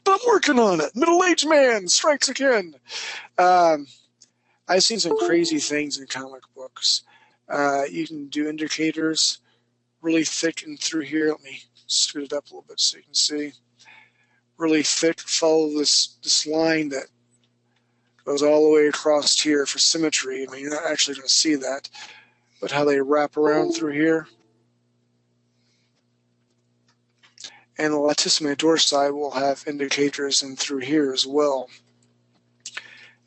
But I'm working on it. Middle-aged man strikes again. I've seen some crazy things in comic books. You can do indicators really thick and through here. Let me scoot it up a little bit so you can see. Really thick. Follow this line that goes all the way across here for symmetry. I mean, you're not actually going to see that, but how they wrap around through here. And the Latissimus Dorsi will have indicators in through here as well.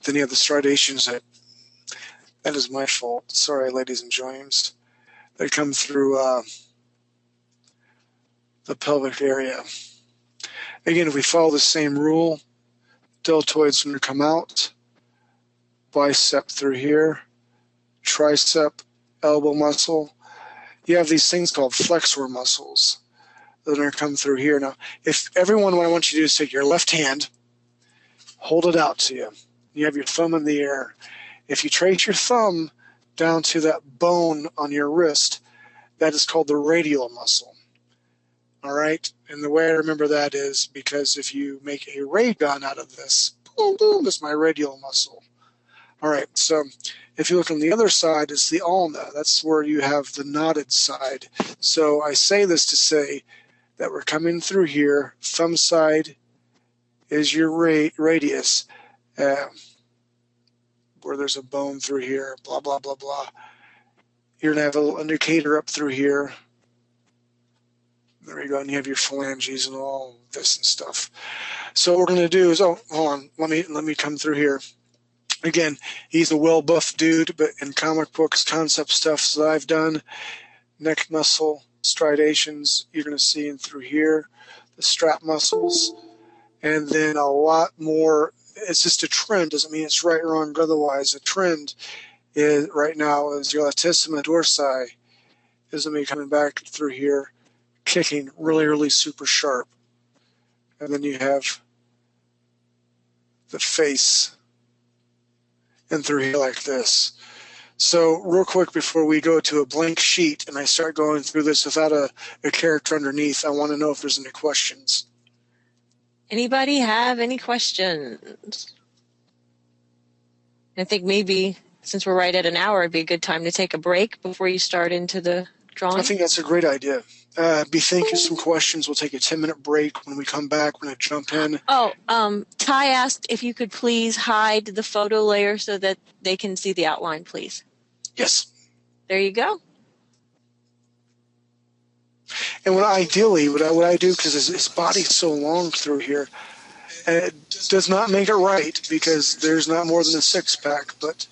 Then you have the striations that is my fault. Sorry, ladies and gents. They come through the pelvic area. Again, if we follow the same rule, deltoid's going to come out, bicep through here, tricep, elbow muscle. You have these things called flexor muscles that are going to come through here. Now, if everyone, what I want you to do is take your left hand, hold it out to you. You have your thumb in the air. If you trace your thumb down to that bone on your wrist, that is called the radial muscle. All right. And the way I remember that is because if you make a ray gun out of this, boom, boom, that's my radial muscle. All right. So if you look on the other side, it's the ulna. That's where you have the knotted side. So I say this to say that we're coming through here. Thumb side is your radius, where there's a bone through here, blah, blah, blah, blah. You're going to have a little indicator up through here. There you go, and you have your phalanges and all this and stuff. So what we're going to do is, oh, hold on, let me come through here. Again, he's a well-buffed dude, but in comic books, concept stuff that I've done, neck muscle, striations, you're going to see in through here, the strap muscles, and then a lot more. It's just a trend. Doesn't mean it's right or wrong otherwise. A trend is right now is your Latissimus Dorsi is going to be coming back through here, kicking really, really super sharp. And then you have the face and through here like this. So real quick before we go to a blank sheet and I start going through this without a character underneath, I want to know if there's any questions. Anybody have any questions? I think maybe since we're right at an hour, it'd be a good time to take a break before you start into the drawing. I think that's a great idea. Be thinking some questions. We'll take a 10-minute break. When we come back, we're going to jump in. Oh, Ty asked if you could please hide the photo layer so that they can see the outline, please. Yes. There you go. And what I do, because his body's so long through here, and it does not make it right because there's not more than a six-pack, but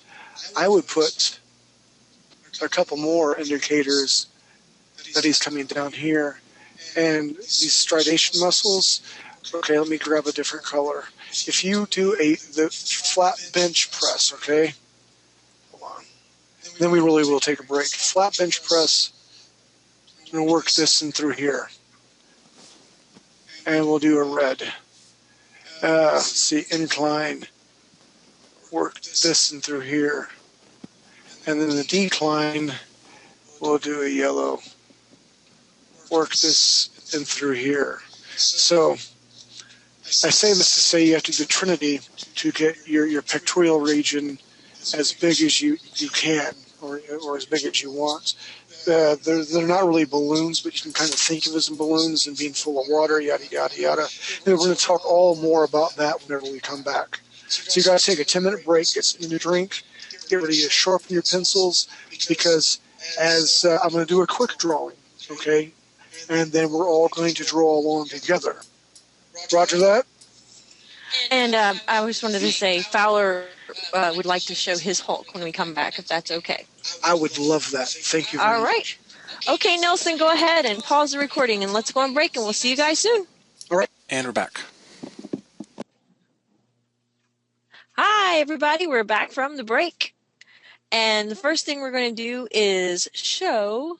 I would put a couple more indicators that he's coming down here. And these striation muscles, okay, let me grab a different color. If you do the flat bench press, okay, hold on, then we really will take a break. Flat bench press, I'm going to work this in through here. And we'll do a red. Let's see, incline, work this in through here. And then the decline, we'll do a yellow. Work this in through here. So I say this to say you have to do Trinity to get your pectoral region as big as you can, or as big as you want. They're not really balloons, but you can kind of think of as balloons and being full of water, yada, yada, yada. And we're going to talk all more about that whenever we come back. So you guys take a 10-minute break, get something to drink, get ready to sharpen your pencils, because as I'm going to do a quick drawing, okay? And then we're all going to draw along together. Roger that? And I just wanted to say Fowler would like to show his Hulk when we come back, if that's okay. I would love that. Thank you very much. All right. Okay, Nelson, go ahead and pause the recording, and let's go on break, and we'll see you guys soon. All right. And we're back. Hi, everybody. We're back from the break. And the first thing we're going to do is show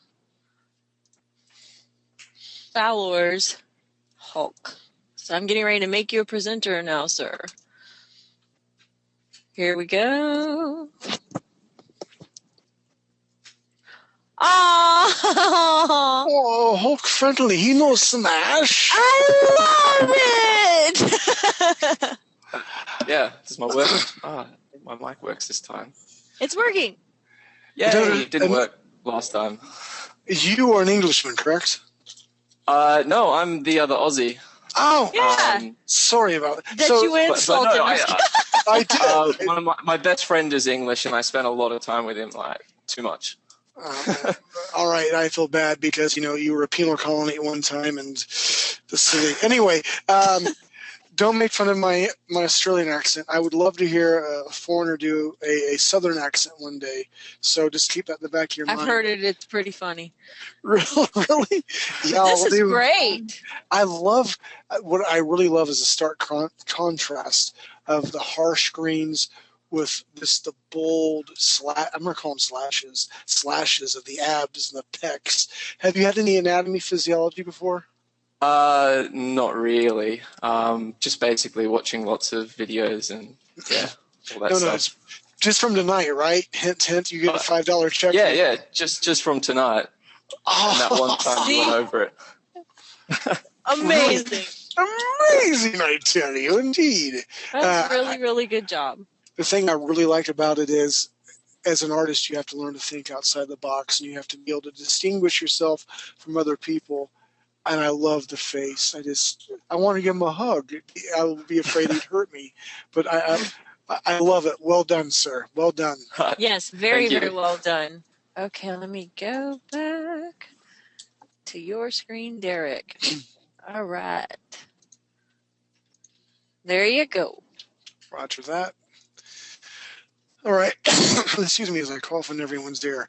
Fowler's Hulk. So I'm getting ready to make you a presenter now, sir. Here we go. Oh, Hulk friendly. He knows Smash. I love it. Yeah, does my work? I think my mic works this time. It's working. Yeah, it didn't work last time. You are an Englishman, correct? No, I'm the other Aussie. Oh, yeah. Sorry about that. That you insulted no, me. I did. One of my best friend is English, and I spent a lot of time with him, like too much. All right, I feel bad because you were a penal colony at one time, and the city. Anyway, don't make fun of my Australian accent. I would love to hear a foreigner do a Southern accent one day. So just keep that in the back of your mind. I've heard it. It's pretty funny. Really? Yeah, this is great. I love what I really love is a stark contrast of the harsh greens with the bold I'm going to call them slashes of the abs and the pecs. Have you had any anatomy physiology before? Not really. Just basically watching lots of videos and all that stuff. It's just from tonight, right? Hint, hint. You get a $5 check. Yeah. Just from tonight. Oh, and that one time we went over it. Amazing. Amazing, I tell you, indeed. That's really, really good job. The thing I really like about it is, as an artist, you have to learn to think outside the box, and you have to be able to distinguish yourself from other people. And I love the face. I want to give him a hug. I will be afraid he'd hurt me, but I love it. Well done, sir. Well done. Yes, very, Thank you. very well done. Okay, let me go back to your screen, Derek. All right. There you go. Roger that. All right. Excuse me as I cough when everyone's there.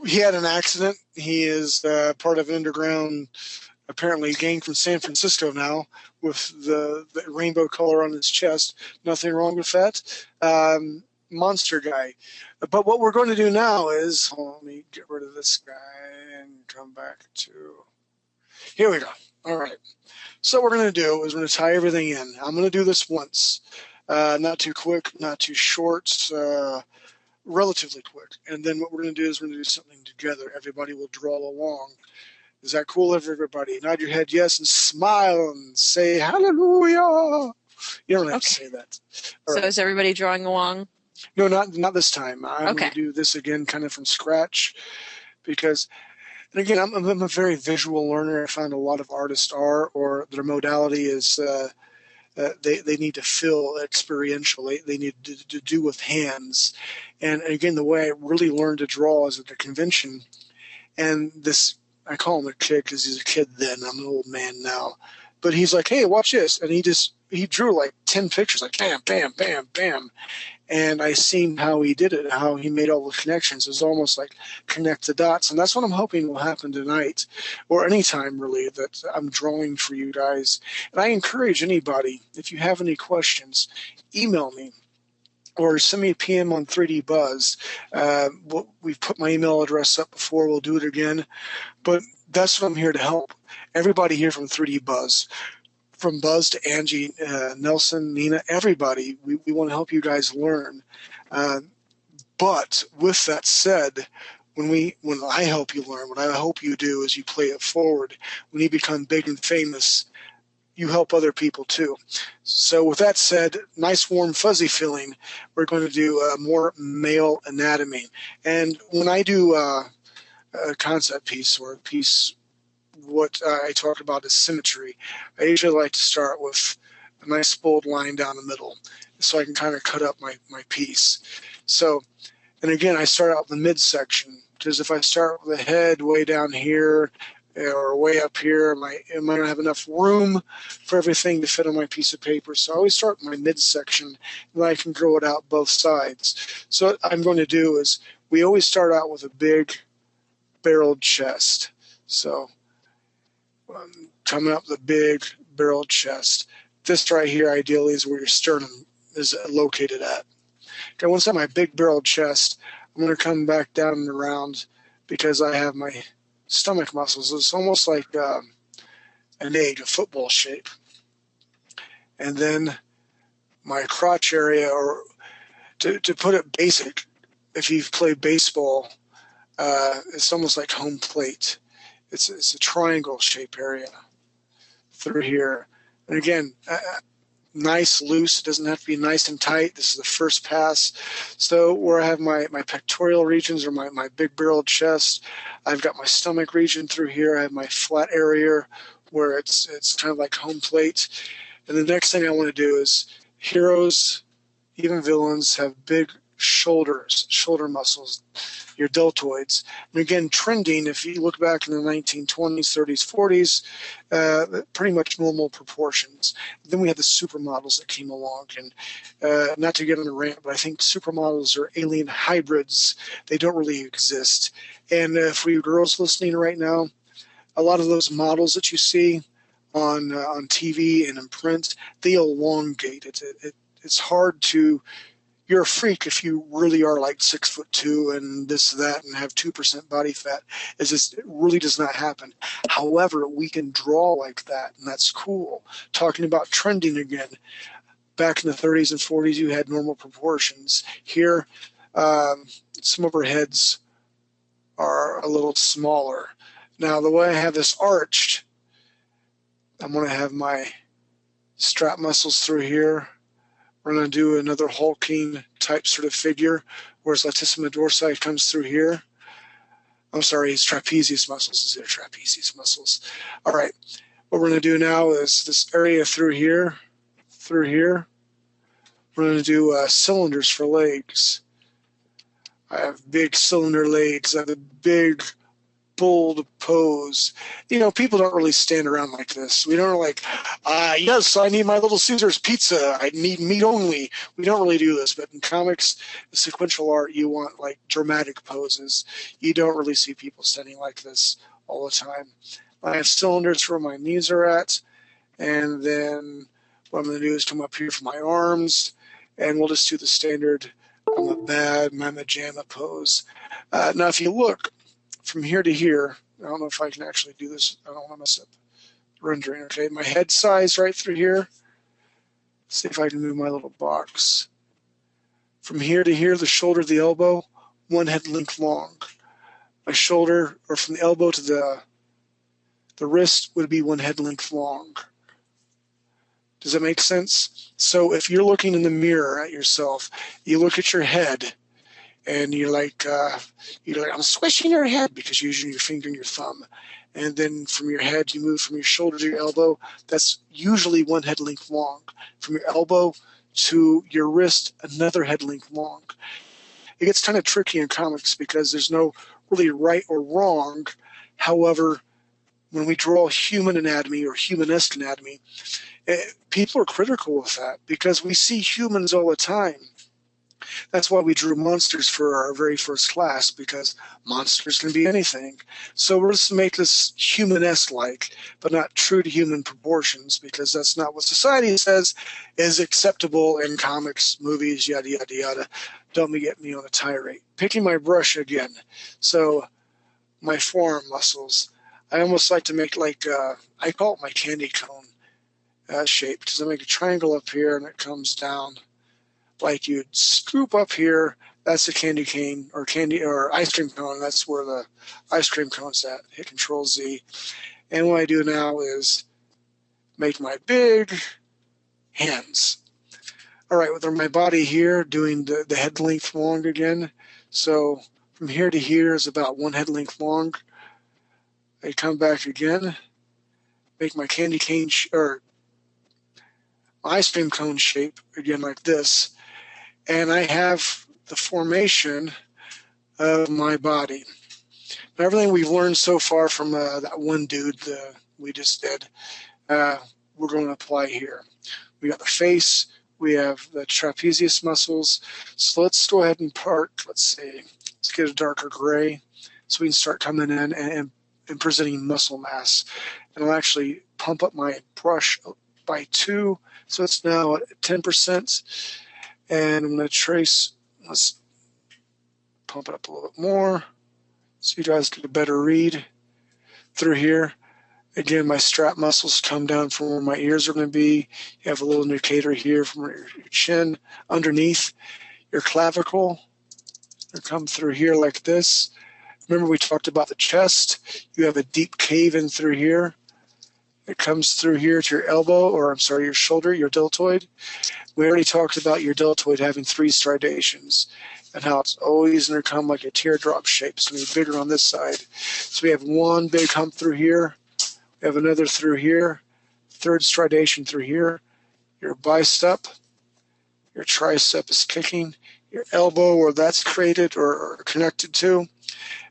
He had an accident. He is part of an underground, apparently gang from San Francisco now, with the rainbow color on his chest. Nothing wrong with that. Monster guy. But what we're going to do now is, let me get rid of this guy and come back to, here we go. All right. So what we're going to do is we're going to tie everything in. I'm going to do this once. Not too quick, not too short, relatively quick. And then what we're going to do is we're going to do something together. Everybody will draw along. Is that cool, everybody? Nod your head yes and smile and say hallelujah. You don't have to say that. All So right. is everybody drawing along? No, not this time. I'm Okay. going to do this again kind of from scratch because, and again, I'm a very visual learner. I find a lot of artists are, or their modality is they need to feel experiential. They need to do with hands. And again, the way I really learned to draw is at the convention. And this, I call him a kid because he's a kid then. I'm an old man now. But he's like, hey, watch this. And he drew like 10 pictures, like bam, bam, bam, bam. And I seen how he did it, how he made all the connections. It was almost like connect the dots. And that's what I'm hoping will happen tonight, or anytime really, that I'm drawing for you guys. And I encourage anybody, if you have any questions, email me or send me a PM on 3D Buzz. We've put my email address up before. We'll do it again. But that's what I'm here to help. Everybody here from 3D Buzz. From Buzz to Angie, Nelson, Nina, everybody, we want to help you guys learn. But with that said, when I help you learn, what I hope you do is you play it forward. When you become big and famous, you help other people too. So with that said, nice, warm, fuzzy feeling, we're going to do more male anatomy. And when I do a concept piece or a piece, what I talk about is symmetry. I usually like to start with a nice bold line down the middle so I can kind of cut up my piece. So, and again, I start out in the midsection because if I start with the head way down here or way up here, I might not have enough room for everything to fit on my piece of paper. So I always start with my midsection and then I can grow it out both sides. So what I'm going to do is we always start out with a big barreled chest. So coming up the big barreled chest. This right here, ideally, is where your sternum is located at. Okay, once I have my big barreled chest, I'm going to come back down and around because I have my stomach muscles. It's almost like an egg, a football shape. And then my crotch area, or to put it basic, if you've played baseball, it's almost like home plate. It's a triangle shape area through here. And again, nice, loose. It doesn't have to be nice and tight. This is the first pass. So where I have my pectoral regions or my big barreled chest, I've got my stomach region through here. I have my flat area where it's kind of like home plate. And the next thing I want to do is heroes, even villains, have big shoulder muscles, your deltoids. And again, trending, if you look back in the 1920s, 30s, 40s, pretty much normal proportions. Then we had the supermodels that came along. And not to get on a rant, but I think supermodels are alien hybrids. They don't really exist. And for you girls listening right now, a lot of those models that you see on TV and in print, they elongate. It's hard to... You're a freak if you really are like 6'2" and this, that, and have 2% body fat. It really does not happen. However, we can draw like that, and that's cool. Talking about trending again, back in the 30s and 40s, you had normal proportions. Here, some of our heads are a little smaller. Now, the way I have this arched I'm going to have my strap muscles through here. We're going to do another hulking type sort of figure, whereas Latissimus Dorsi comes through here. I'm sorry, it's trapezius muscles. Is it trapezius muscles? All right. What we're going to do now is this area through here. We're going to do cylinders for legs. I have big cylinder legs. I have a big, bold pose. You know, people don't really stand around like this. We don't like, yes, I need my Little Caesars pizza. I need meat only. We don't really do this. But in comics, sequential art, you want like dramatic poses. You don't really see people standing like this all the time. I have cylinders where my knees are at. And then what I'm going to do is come up here for my arms. And we'll just do the standard I'm a bad mama jamma pose. Now, if you look from here to here, I don't know if I can actually do this. I don't want to mess up rendering. Okay, my head size right through here. See if I can move my little box. From here to here, the shoulder to the elbow, 1 head length long. My shoulder, or from the elbow to the wrist, would be 1 head length long. Does that make sense? So if you're looking in the mirror at yourself, you look at your head, and you're like, I'm squishing your head because you're using your finger and your thumb. And then from your head, you move from your shoulder to your elbow. That's usually 1 head length long. From your elbow to your wrist, another head length long. It gets kind of tricky in comics because there's no really right or wrong. However, when we draw human anatomy or humanesque anatomy, people are critical of that because we see humans all the time. That's why we drew monsters for our very first class, because monsters can be anything. So we're just to make this humanesque-like, but not true to human proportions, because that's not what society says is acceptable in comics, movies, yada, yada, yada. Don't get me on a tirade. Picking my brush again. So my forearm muscles. I almost like to make like, I call it my candy cone shape, because I make a triangle up here and it comes down. Like you'd scoop up here, that's a candy cane or ice cream cone. That's where the ice cream cone's at. Hit Control Z. And what I do now is make my big hands. All right, with my body here, doing the head length long again. So from here to here is about 1 head length long. I come back again, make my candy cane or ice cream cone shape again like this. And I have the formation of my body. And everything we've learned so far from that one dude we just did, we're going to apply here. We got the face, we have the trapezius muscles. So let's go ahead and let's see, let's get a darker gray so we can start coming in and presenting muscle mass. And I'll actually pump up my brush by 2, so it's now at 10%. And I'm going to trace, let's pump it up a little bit more so you guys get a better read through here. Again, my strap muscles come down from where my ears are going to be. You have a little indicator here from your chin underneath your clavicle. They come through here like this. Remember we talked about the chest. You have a deep cave in through here. It comes through here to your elbow, or I'm sorry, your shoulder, your deltoid. We already talked about your deltoid having 3 striations and how it's always going to come like a teardrop shape. It's going to be bigger on this side. So we have 1 big hump through here. We have another through here. 3rd striation through here. Your bicep, your tricep is kicking. Your elbow, where that's created or connected to.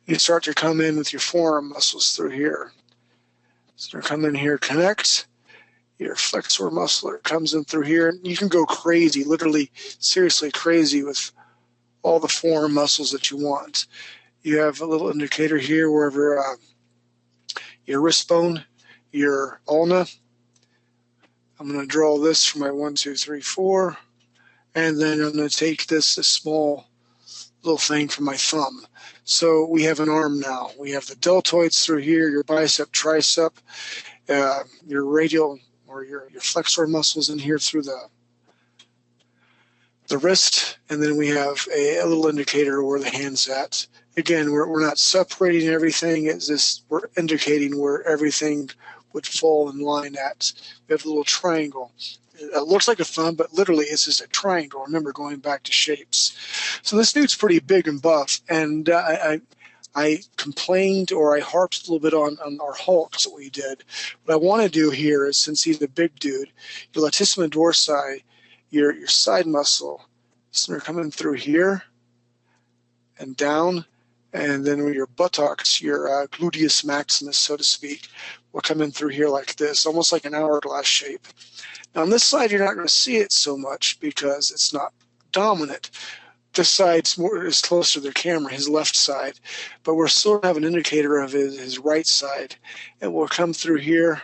You start to come in with your forearm muscles through here. So come in here, connect. Your flexor muscle comes in through here. You can go crazy, literally, seriously crazy with all the forearm muscles that you want. You have a little indicator here wherever your wrist bone, your ulna. I'm going to draw this for my 1, 2, 3, 4. And then I'm going to take this small little thing from my thumb. So we have an arm now. We have the deltoids through here, your bicep, tricep, your radial or your flexor muscles in here through the wrist, and then we have a little indicator where the hand's at. Again, we're not separating everything. It's just we're indicating where everything would fall in line at. We have a little triangle. It looks like a thumb, but literally it's just a triangle. Remember, going back to shapes. So this dude's pretty big and buff, and I complained, or I harped a little bit on our hulks that we did. What I want to do here is, since he's a big dude, your latissimus dorsi, your side muscle, so they're coming through here and down, and then with your buttocks, your gluteus maximus, so to speak, will come in through here like this, almost like an hourglass shape. Now on this side, you're not going to see it so much because it's not dominant. This side's is closer to the camera, his left side, but we're still have an indicator of his right side, and we'll come through here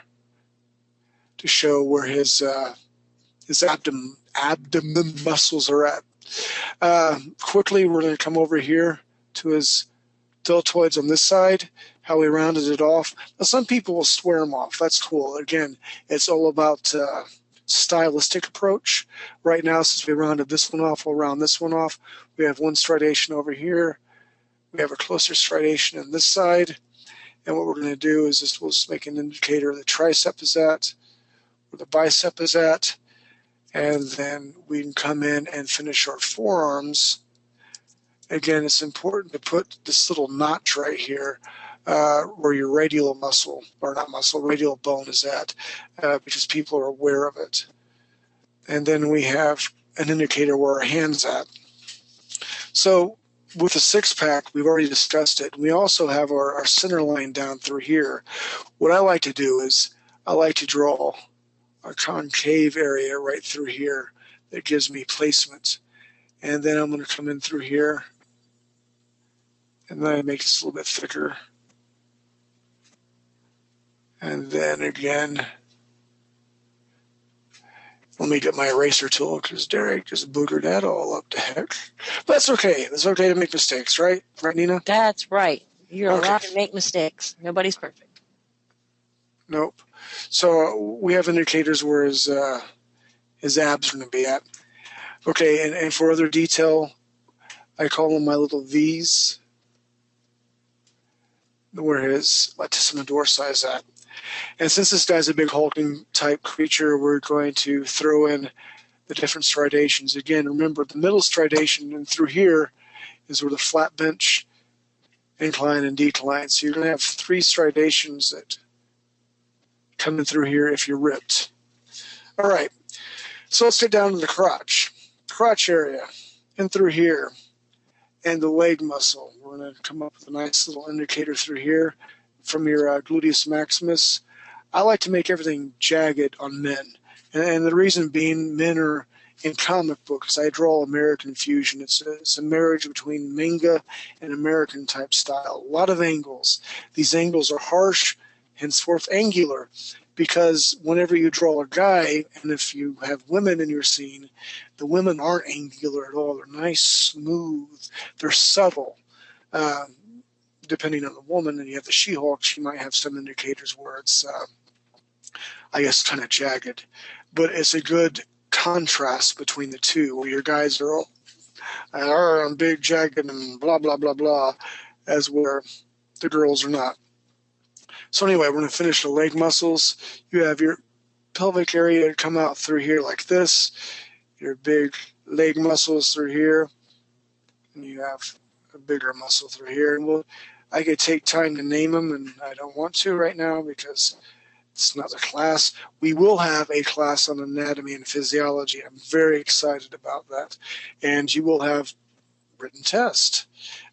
to show where his abdomen muscles are at. Quickly, we're going to come over here to his deltoids on this side, how we rounded it off. Now, some people will swear them off. That's cool. Again, it's all about stylistic approach. Right now, since we rounded this one off, we'll round this one off. We have one striation over here. We have a closer striation on this side. And what we're going to do is we'll just make an indicator where the tricep is at, where the bicep is at, and then we can come in and finish our forearms. Again, it's important to put this little notch right here where your radial muscle, or not muscle, radial bone is at, because people are aware of it. And then we have an indicator where our hand's at. So with the six-pack, we've already discussed it. We also have our center line down through here. What I like to do is I like to draw a concave area right through here that gives me placement. And then I'm going to come in through here, and then I make this a little bit thicker. And then again, let me get my eraser tool because Derek just boogered that all up to heck. But that's okay. It's okay to make mistakes, right? Right, Nina? That's right. You're Okay. allowed to make mistakes. Nobody's perfect. Nope. So we have indicators where his abs are going to be at. Okay, and for other detail, I call them my little V's, where his latissimus dorsi is at. And since this guy's a big hulking type creature, we're going to throw in the different striations. Again, remember the middle stridation and through here is where the flat bench, incline, and decline. So you're going to have three striations that come in through here if you're ripped. All right, so let's get down to the crotch. Crotch area, in through here, and the leg muscle. We're going to come up with a nice little indicator through here from your gluteus maximus. I like to make everything jagged on men. And the reason being, men are in comic books. I draw American fusion. It's a marriage between manga and American type style. A lot of angles. These angles are harsh, henceforth angular, because whenever you draw a guy, and if you have women in your scene, the women aren't angular at all. They're nice, smooth. They're subtle. Depending on the woman, and you have the She-Hulk, she might have some indicators where it's, I guess, kind of jagged. But it's a good contrast between the two, where your guys are all I'm big, jagged, and blah, blah, blah, blah, as where the girls are not. So anyway, we're going to finish the leg muscles. You have your pelvic area come out through here like this, your big leg muscles through here, and you have a bigger muscle through here. And I could take time to name them, and I don't want to right now because it's not the class. We will have a class on anatomy and physiology. I'm very excited about that. And you will have written test.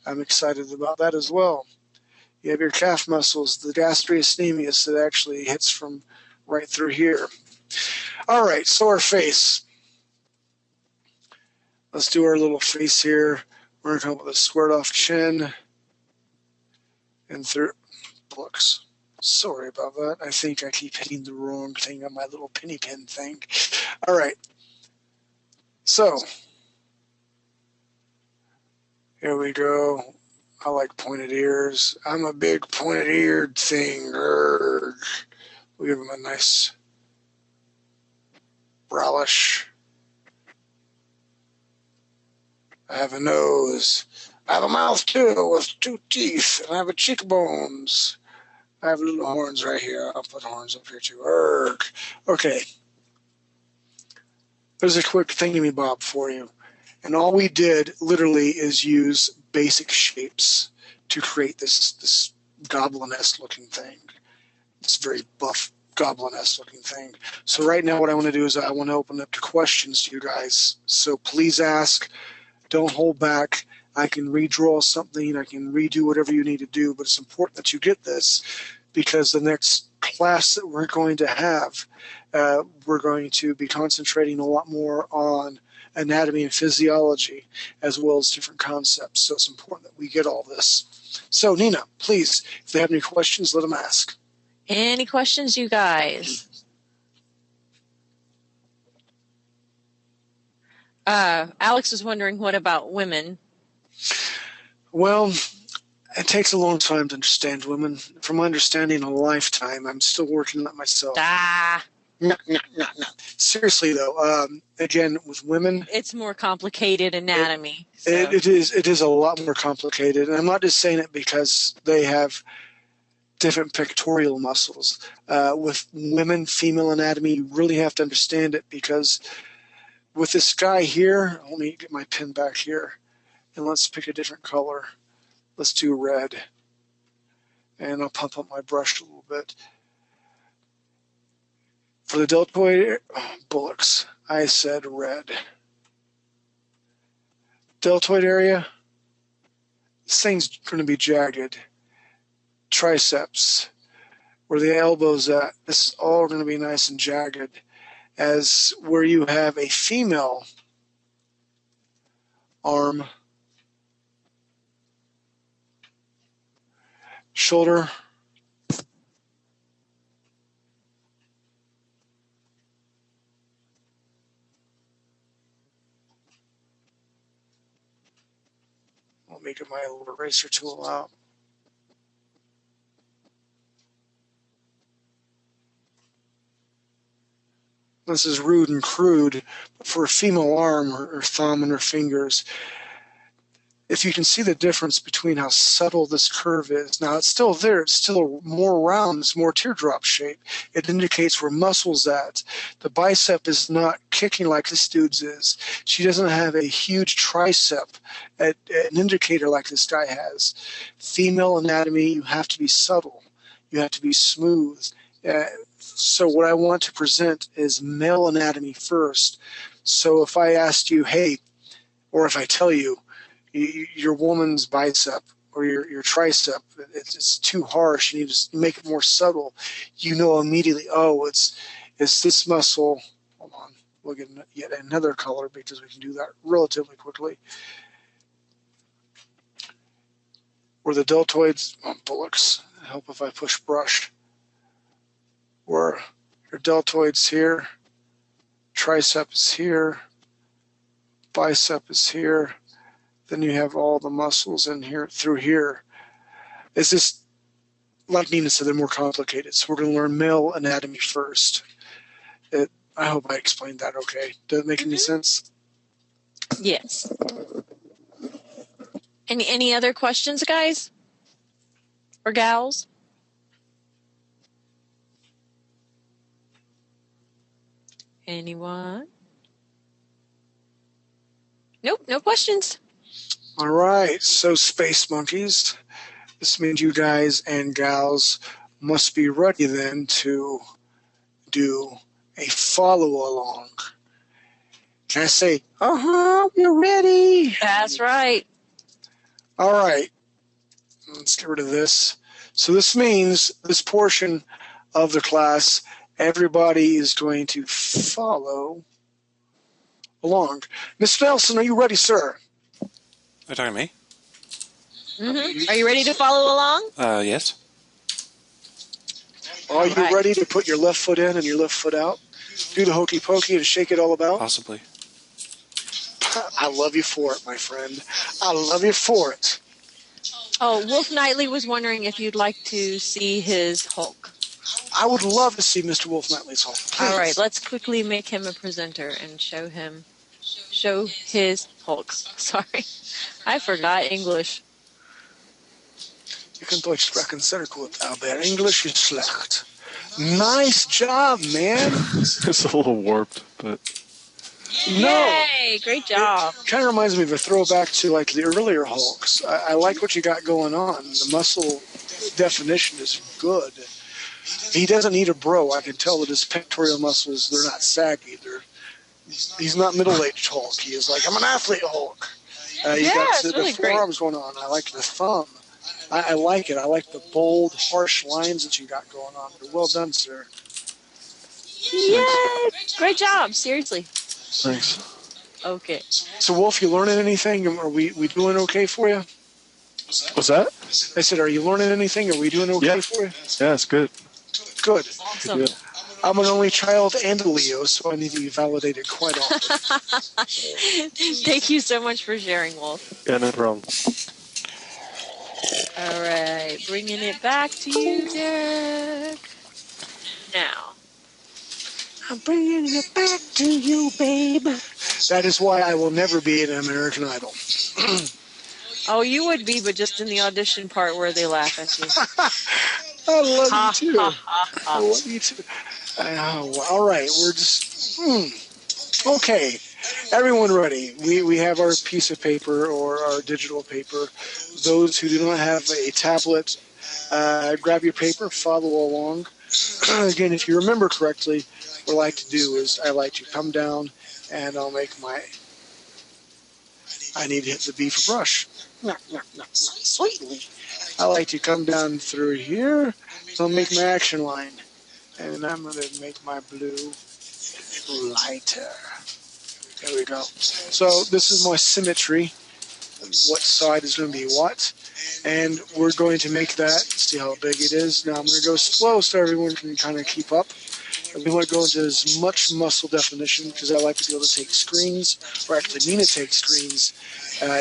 I'm excited about that as well. You have your calf muscles, the gastrocnemius that actually hits from right through here. All right, so our face. Let's do our little face here. We're going to come up with a squared off chin and through books. Sorry about that. I think I keep hitting the wrong thing on my little penny pin thing. All right. So here we go. I like pointed ears. I'm a big pointed-eared thing. We'll give him a nice browlish. I have a nose. I have a mouth too with two teeth, and I have a cheekbones. I have little horns right here. I'll put horns up here too. Erg. Okay. There's a quick thingy-me-bob for you. And all we did literally is use basic shapes to create this goblin-esque looking thing. This very buff goblin-esque looking thing. So right now what I want to do is I want to open up to questions to you guys. So please ask. Don't hold back. I can redraw something. I can redo whatever you need to do. But it's important that you get this because the next class that we're going to have, we're going to be concentrating a lot more on anatomy and physiology as well as different concepts. So it's important that we get all this. So Nina, please, if they have any questions, let them ask. Any questions, you guys? Alex is wondering, what about women? Well, it takes a long time to understand women. From my understanding, a lifetime. I'm still working on it myself. No. Seriously, though, again, with women, It's more complicated anatomy. it is a lot more complicated. And I'm not just saying it because they have different pectoral muscles. With women, female anatomy, you really have to understand it because with this guy here, let me get my pen back here, and let's pick a different color. Let's do red. And I'll pump up my brush a little bit. For the deltoid bullocks, I said red. Deltoid area, this thing's going to be jagged. Triceps, where the elbow's at, this is all going to be nice and jagged. As where you have a female arm, shoulder, let me get my little eraser tool out. This is rude and crude, but for a female arm or thumb and her fingers, if you can see the difference between how subtle this curve is. Now, it's still there. It's still more round. It's more teardrop shape. It indicates where muscle's at. The bicep is not kicking like this dude's is. She doesn't have a huge tricep, an indicator like this guy has. Female anatomy, you have to be subtle. You have to be smooth. So what I want to present is male anatomy first. So if I asked you, hey, or if I tell you, your woman's bicep or your tricep, it's too harsh, you need to make it more subtle, you know immediately, oh, it's this muscle. Hold on, we'll get yet another color because we can do that relatively quickly. Where the deltoids, bullocks, help if I push brush. Where your deltoids here, tricep is here, bicep is here, then you have all the muscles in here through here. It's just, like Nina said, they're more complicated. So we're going to learn male anatomy first. I hope I explained that okay. Does it make any sense? Yes. Any other questions, guys? Or gals? Anyone? Nope, no questions. All right, so space monkeys. This means you guys and gals must be ready then to do a follow along. Can I say, we're ready? That's right. All right, let's get rid of this. So this means this portion of the class, everybody is going to follow along. Mr. Nelson, are you ready, sir? Are you talking to me? Mm-hmm. Are you ready to follow along? Yes. Are you ready to put your left foot in and your left foot out? Do the hokey pokey and shake it all about? Possibly. I love you for it, my friend. I love you for it. Oh, Wolf Knightley was wondering if you'd like to see his Hulk. I would love to see Mr. Wolf Knightley's Hulk. Please. All right, let's quickly make him a presenter and show his Hulk. Sorry, I forgot English. You can Deutsch sprechen sehr gut, aber English ist schlecht. Nice job, man. It's a little warped, but Yay! Great job. It kind of reminds me of a throwback to like the earlier Hulks. I like what you got going on. The muscle definition is good. He doesn't need a bro. I can tell that his pectoral muscles, they're not saggy. He's not middle-aged Hulk. He is like, I'm an athlete Hulk. You got it's really the forearms going on. I like the thumb. I like it. I like the bold, harsh lines that you got going on. Well done, sir. Yay! Great job. Seriously. thanks. Okay. So, Wolf, you learning anything? Are we doing okay for you? What's that? I said, are you learning anything? Are we doing okay for you? Yeah, it's good. Good. Awesome. I'm an only child and a Leo, so I need to be validated quite often. Thank you so much for sharing, Wolf. Yeah, no problem. All right, bringing it back to you, Derek. Now. I'm bringing it back to you, babe. That is why I will never be an American Idol. Oh, you would be, but just in the audition part where they laugh at you. I love you too. I love you too. All right, we're just... Okay, everyone ready. We have our piece of paper or our digital paper. Those who do not have a tablet, grab your paper, follow along. Again, if you remember correctly, what I like to do is I like to come down and I'll make my... I need to hit the B for brush. Sweetly. I like to come down through here. So I'll make my action line. And I'm going to make my blue lighter. There we go. So this is my symmetry. What side is going to be what. And we're going to make that. See how big it is. Now I'm going to go slow so everyone can kind of keep up. And we want to go into as much muscle definition because I like to be able to take screens, or actually Nina takes screens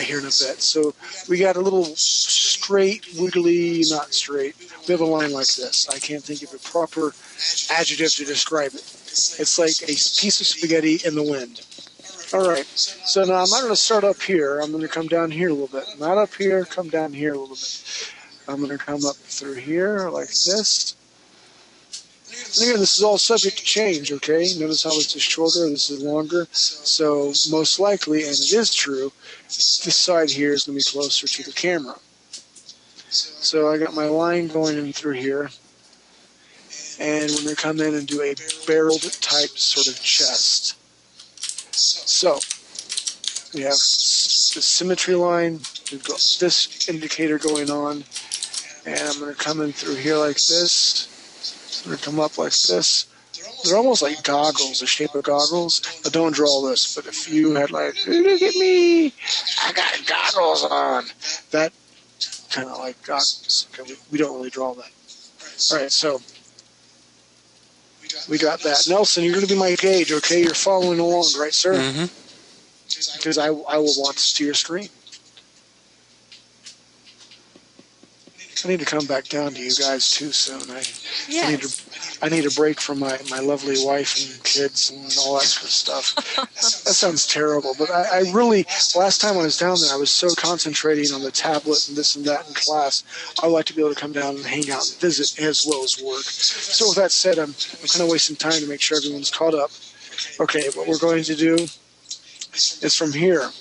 here in a bit. So we got a little straight, wiggly, not straight. We have a line like this. I can't think of a proper adjective to describe it. It's like a piece of spaghetti in the wind. All right. So now I'm not going to start up here. I'm going to come down here a little bit. Not up here, come down here a little bit. I'm going to come up through here like this. And again, this is all subject to change, okay? Notice how this is shorter, this is longer. So most likely, and it is true, this side here is going to be closer to the camera. So I got my line going in through here. And we're going to come in and do a barreled type sort of chest. So we have the symmetry line. We've got this indicator going on. And I'm going to come in through here like this. So they come up like this. They're almost like goggles, the shape of goggles. But don't draw this. But if you had like, look at me, I got goggles on. That kind of like goggles. Okay, we don't really draw that. All right, so we got that. Nelson, you're going to be my gauge, okay? You're following along, right, sir? Mm-hmm. Because I will want to see your screen. I need to come back down to you guys too soon. I need a break from my lovely wife and kids and all that sort of stuff. That sounds terrible, but I really, last time I was down there, I was so concentrating on the tablet and this and that in class. I would like to be able to come down and hang out and visit as well as work. So with that said, I'm kind of wasting time to make sure everyone's caught up. Okay, what we're going to do is from here,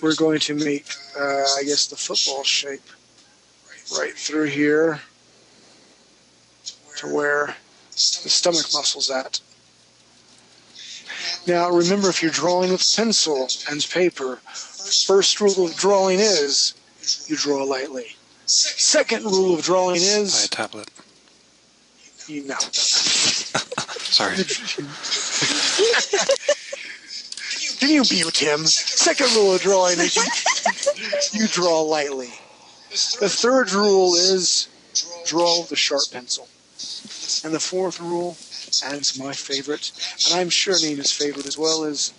we're going to make, I guess, the football shape. Right through here to where the stomach muscle's at. Now remember, if you're drawing with pencil and paper, first rule of drawing is you draw lightly. Second rule of drawing is... Buy a tablet. No. Sorry. Can you mute him? Second rule of drawing is you draw lightly. The third rule is draw with a sharp pencil. And the fourth rule, and it's my favorite, and I'm sure Nina's favorite as well, is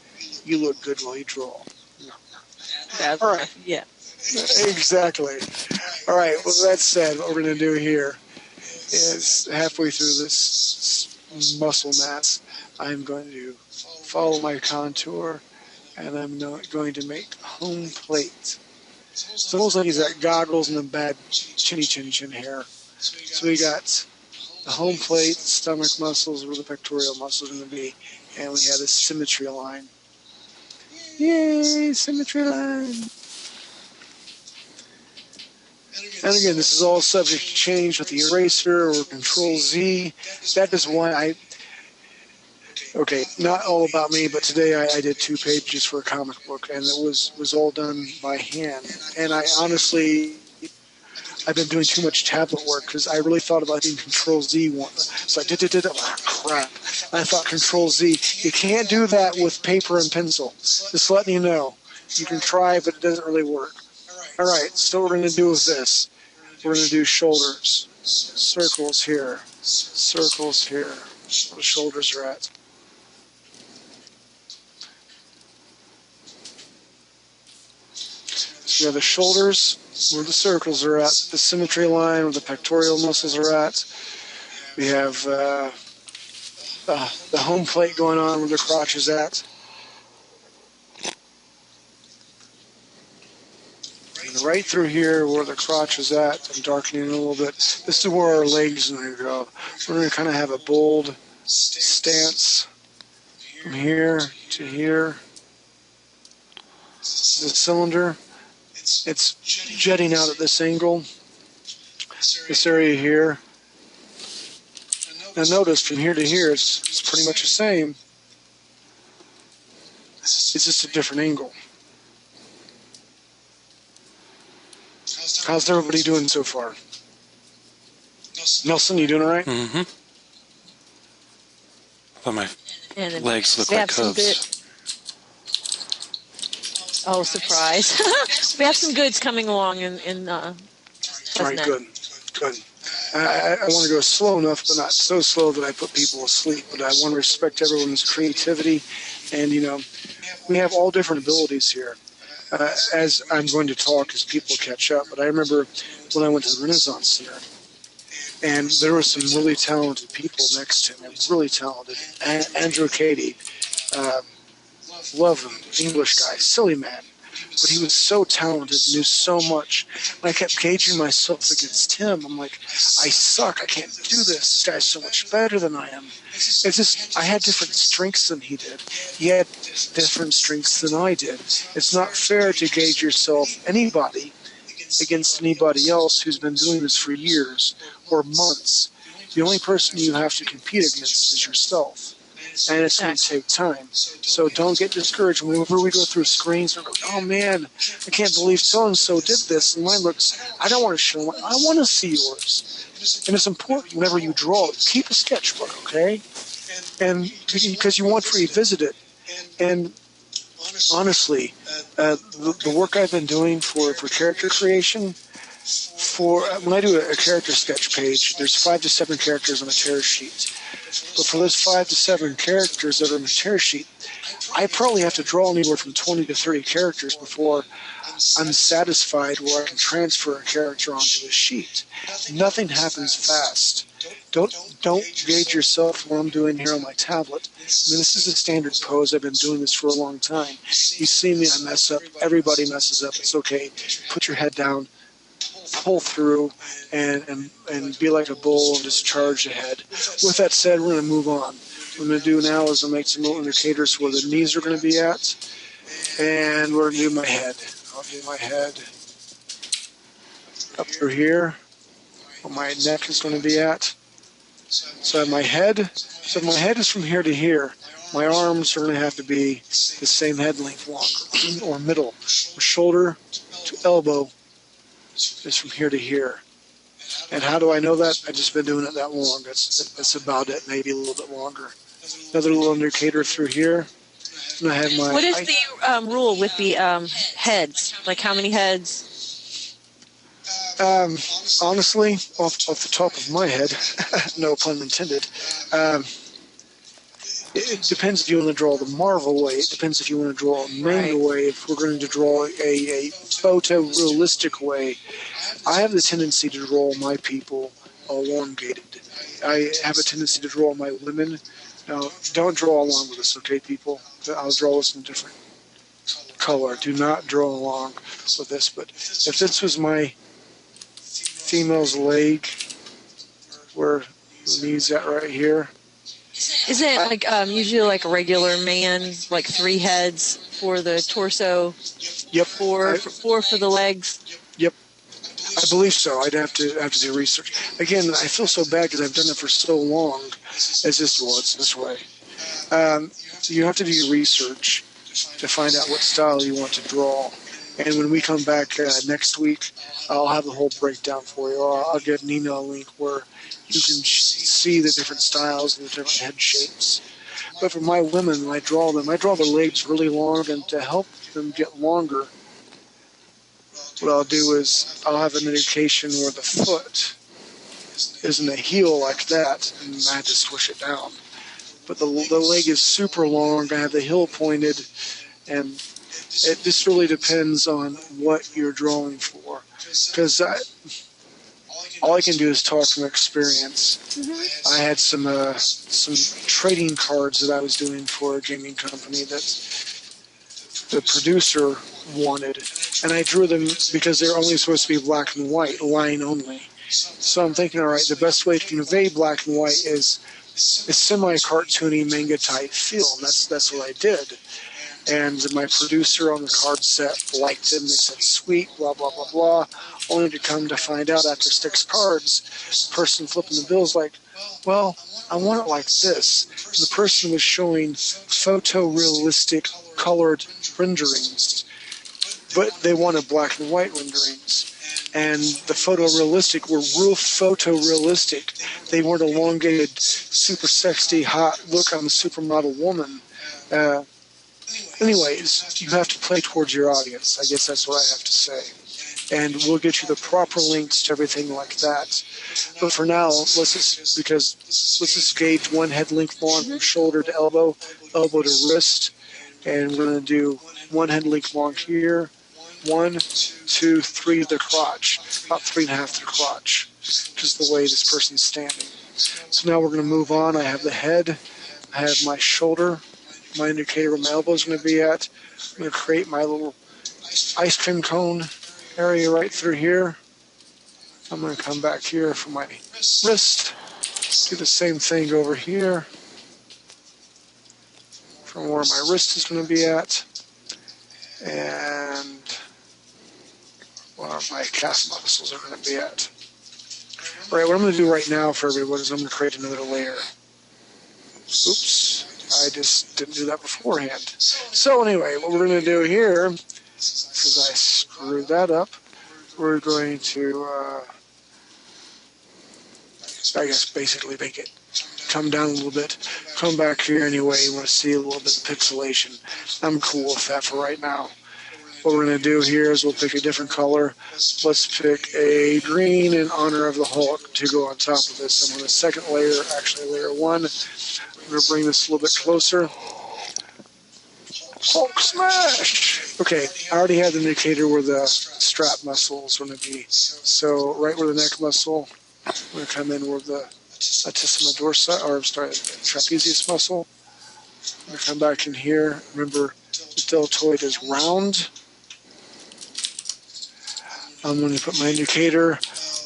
you look good while you draw. That's all right. Yeah. Exactly. All right, well, that said, what we're going to do here is halfway through this muscle mass, I'm going to follow my contour, and I'm going to make home plate. It's almost like he's got goggles and a bad chinny chin hair. So we got the home plate, stomach muscles, where the pectoral muscles are going to be, and we have this symmetry line. Yay, symmetry line! And again, this is all subject to change with the eraser or Control Z. That is why okay, not all about me, but today I did 2 pages for a comic book, and it was all done by hand. And I honestly, I've been doing too much tablet work because I really thought about doing Control Z one. So I did, crap. I thought Control Z. You can't do that with paper and pencil. Just letting you know. You can try, but it doesn't really work. All right, so what we're going to do is this. We're going to do shoulders. Circles here. Circles here. Where the shoulders are at. So we have the shoulders where the circles are at, the symmetry line where the pectoral muscles are at. We have the home plate going on where the crotch is at. And right through here where the crotch is at, I'm darkening it a little bit. This is where our legs are going to go. We're going to kind of have a bold stance from here to here. The cylinder. It's jetting out at this angle, this area here. Now notice from here to here, it's pretty much the same. It's just a different angle. How's everybody doing so far? Nelson, you doing all right? Mm-hmm. But my And then legs look we like have some hooves. Oh, surprise. We have some goods coming along in All right, good. I want to go slow enough, but not so slow that I put people asleep. But I want to respect everyone's creativity. And, you know, we have all different abilities here. As I'm going to talk as people catch up. But I remember when I went to the Renaissance Center, and there were some really talented people next to me, really talented. Andrew Cady, love him, English guy, silly man. But he was so talented, knew so much. And I kept gauging myself against him. I'm like, I suck. I can't do this. This guy's so much better than I am. It's just, I had different strengths than he did. He had different strengths than I did. It's not fair to gauge yourself, anybody, against anybody else who's been doing this for years or months. The only person you have to compete against is yourself. And it's going to take time. So don't get discouraged. Whenever we go through screens, we go, oh man, I can't believe so-and-so did this. And mine looks, I don't want to show them. I want to see yours. And it's important whenever you draw, keep a sketchbook, okay? And because you want to revisit it. And honestly, the work I've been doing for character creation, when I do a character sketch page, there's 5 to 7 characters on a tear sheet. But for those 5 to 7 characters that are on the tear sheet, I probably have to draw anywhere from 20 to 30 characters before I'm satisfied where I can transfer a character onto a sheet. Nothing happens fast. Don't gauge yourself what I'm doing here on my tablet. I mean, this is a standard pose. I've been doing this for a long time. You see me, I mess up. Everybody messes up. It's okay. Put your head down. Pull through and be like a bull and just charge ahead. With that said, we're going to move on. What I'm going to do now is I'll make some little indicators where the knees are going to be at, and we're going to do my head. I'll do my head up through here, where my neck is going to be at. So I have my head. So if my head is from here to here, my arms are going to have to be the same head length longer, or middle, or shoulder to elbow is from here to here. And how do I know that? I've just been doing it that long. That's about it, maybe a little bit longer. Another little indicator through here. And I have my. What is the rule with the heads? Like how many heads? Honestly, off the top of my head, no pun intended, it depends if you want to draw the Marvel way. It depends if you want to draw a manga way. If we're going to draw a photorealistic way, I have the tendency to draw my people elongated. I have a tendency to draw my women. Now, don't draw along with us, okay, people? I'll draw this in different color. Do not draw along with this. But if this was my female's leg, where the knee's at right here. Isn't it like usually like a regular man, like 3 heads for the torso? Yep. 4 for the legs. Yep. I believe so. I'd have to do research. Again, I feel so bad because I've done it for so long. It's just, well, it's this way. You have to do your research to find out what style you want to draw. And when we come back next week, I'll have the whole breakdown for you. Or I'll get an email link where you can see the different styles and the different head shapes. But for my women, when I draw them, I draw their legs really long, and to help them get longer, what I'll do is I'll have an indication where the foot is in the heel like that, and I have to swish it down. But the leg is super long. I have the heel pointed, and it just really depends on what you're drawing for. Because all I can do is talk from experience. I had some trading cards that I was doing for a gaming company that the producer wanted, and I drew them because they're only supposed to be black and white, line only. So I'm thinking, all right, the best way to convey black and white is a semi-cartoony manga type feel, and that's what I did. And my producer on the card set liked them. They said, sweet, blah, blah, blah, blah. Only to come to find out after 6 cards, the person flipping the bill's like, well, I want it like this. And the person was showing photorealistic colored renderings, but they wanted black and white renderings. And the photorealistic were real photorealistic. They weren't elongated, super sexy, hot, look, I'm a supermodel woman. Anyways, you have to play towards your audience. I guess that's what I have to say. And we'll get you the proper links to everything like that. But for now, let's just gauge one head length long from shoulder to elbow, elbow to wrist. And we're going to do one head length long here. 1, 2, 3 to the crotch. About 3.5 to the crotch. Just the way this person's standing. So now we're going to move on. I have the head. I have my shoulder. My indicator where my elbow is going to be at. I'm going to create my little ice cream cone area right through here. I'm going to come back here for my wrist. Do the same thing over here from where my wrist is going to be at. And where my calf muscles are going to be at. All right, what I'm going to do right now for everyone is I'm going to create another layer. Oops. I just didn't do that beforehand. So anyway, what we're going to do here, because I screwed that up, we're going to, I guess, basically make it come down a little bit. Come back here anyway. You want to see a little bit of pixelation. I'm cool with that for right now. What we're going to do here is we'll pick a different color. Let's pick a green in honor of the Hulk to go on top of this. I'm on the second layer, actually layer 1. I'm going to bring this a little bit closer. Hulk smash! Okay, I already have the indicator where the strap muscle is going to be. So right where the neck muscle, I'm going to come in where the Latissimus Dorsi, or I'm sorry, the Trapezius muscle. I'm going to come back in here. Remember, the deltoid is round. I'm going to put my indicator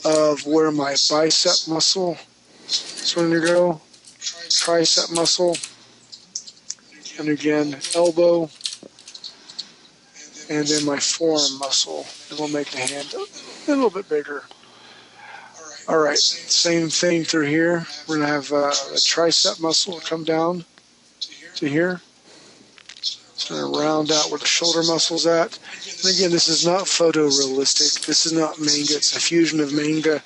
of where my bicep muscle is going to go. Tricep muscle, and again elbow, and then my forearm muscle, and we'll make the hand a little bit bigger. All right, same thing through here. We're going to have a tricep muscle come down to here. It's going to round out where the shoulder muscle's at. And again, this is not photorealistic. This is not manga. It's a fusion of manga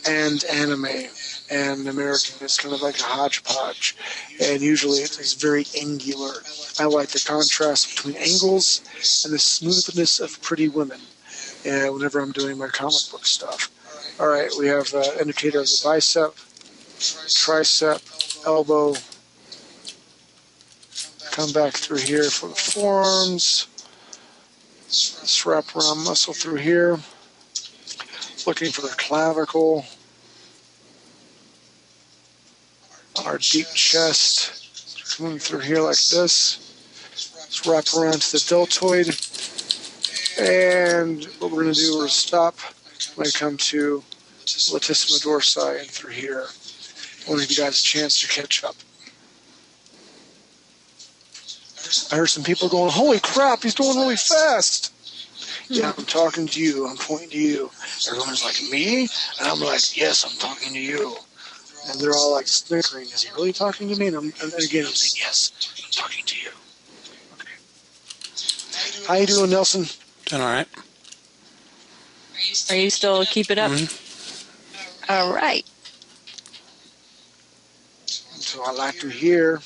and anime. And American, it's kind of like a hodgepodge. And usually it's very angular. I like the contrast between angles and the smoothness of pretty women whenever I'm doing my comic book stuff. All right, we have the indicator of the bicep, tricep, elbow. Come back through here for the forearms. Let's wrap around muscle through here. Looking for the clavicle. Our deep chest. Coming through here like this. Let's wrap around to the deltoid. And what we're going to do is stop when I come to Latissimus Dorsi and through here. I want to give you guys a chance to catch up. I heard some people going, holy crap, he's going really fast. Yeah, I'm talking to you. I'm pointing to you. Everyone's like, me? And I'm like, yes, I'm talking to you. And they're all like snickering. Is he really talking to me? And again, I'm saying, yes, I'm talking to you. Okay. How you doing, Nelson? Doing all right. Are you still keeping up? Mm-hmm. All right. So I like to hear.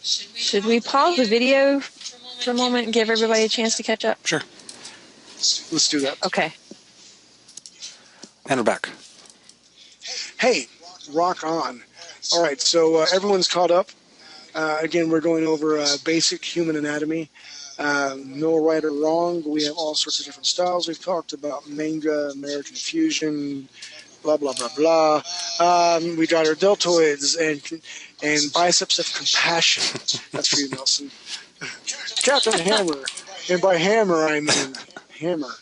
Should we pause the video for a moment and give everybody a chance to catch up? Sure. Let's do that. Okay. And we're back. Hey, rock on. All right, so everyone's caught up. Again, we're going over basic human anatomy. No right or wrong, but we have all sorts of different styles. We've talked about manga, American fusion, blah, blah, blah, blah. We got our deltoids and biceps of compassion. That's for you, Nelson. Captain Hammer. And by hammer, I mean hammer.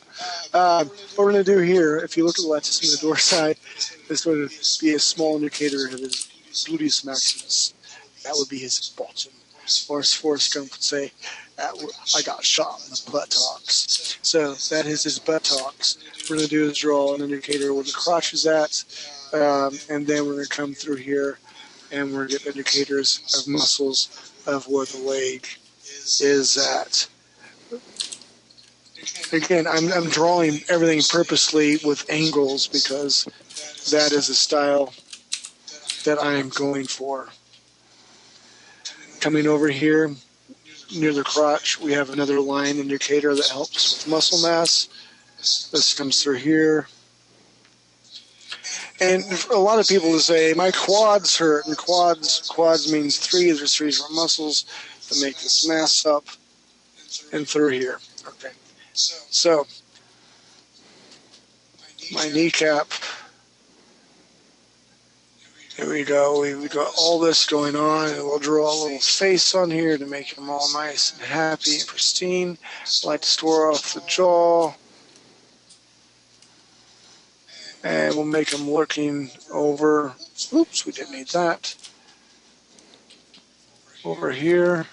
What we're going to do here, if you look at the Latissimus Dorsi, this would be a small indicator of his gluteus maximus. That would be his bottom. Or as Forrest Gump would say, I got shot in the buttocks. So that is his buttocks. What we're going to do is draw an indicator where the crotch is at, and then we're going to come through here, and we're going to get indicators of muscles of where the leg is at. Again, I'm drawing everything purposely with angles because that is a style that I am going for. Coming over here near the crotch, we have another line indicator that helps with muscle mass. This comes through here. And a lot of people will say, my quads hurt. And quads means three. There's three different muscles that make this mass up and through here. Okay. So, my kneecap. Here we go. We've got all this going on, and we'll draw a little face on here to make them all nice and happy and pristine. Like to store off the jaw. And we'll make them looking over. Oops, we didn't need that. Over here.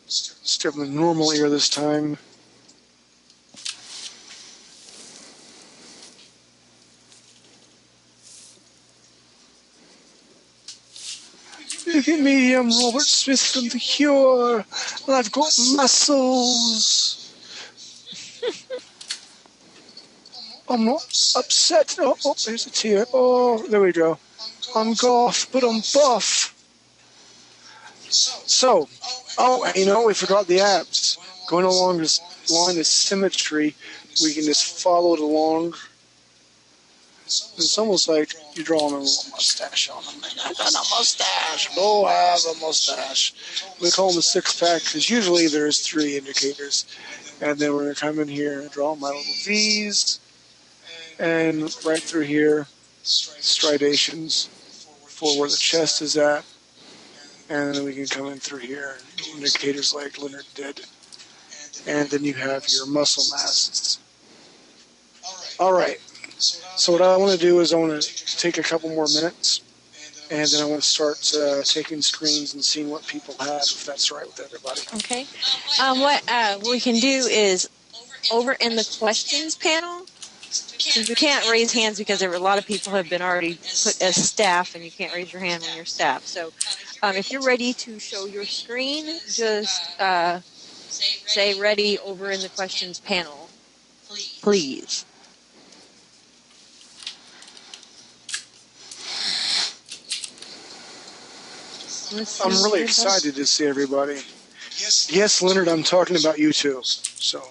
Let's give them a normal ear this time. Look at me, I'm Robert Smith from The Cure, and I've got muscles. I'm not upset. Oh, there's a tear. Oh, there we go. I'm goth, but I'm buff. So, we forgot the abs. Going along this line of symmetry, we can just follow it along. It's almost like you're drawing a little mustache on them. I got a mustache. Oh, I have a mustache. We call them a six-pack because usually there's three indicators. And then we're going to come in here and draw my little V's. And right through here, striations for where the chest is at. And then we can come in through here, indicators like Leonard did. And then you have your muscle masses. All right. So what I want to do is I want to take a couple more minutes, and then I want to start taking screens and seeing what people have, if that's all right with everybody. Okay. What we can do is over in the questions panel, since we can't raise hands because a lot of people have been already put as staff, and you can't raise your hand when you're staff. So if you're ready to show your screen, just say ready over in the questions panel, please. I'm really excited to see everybody. Yes, Leonard, I'm talking about you too. So,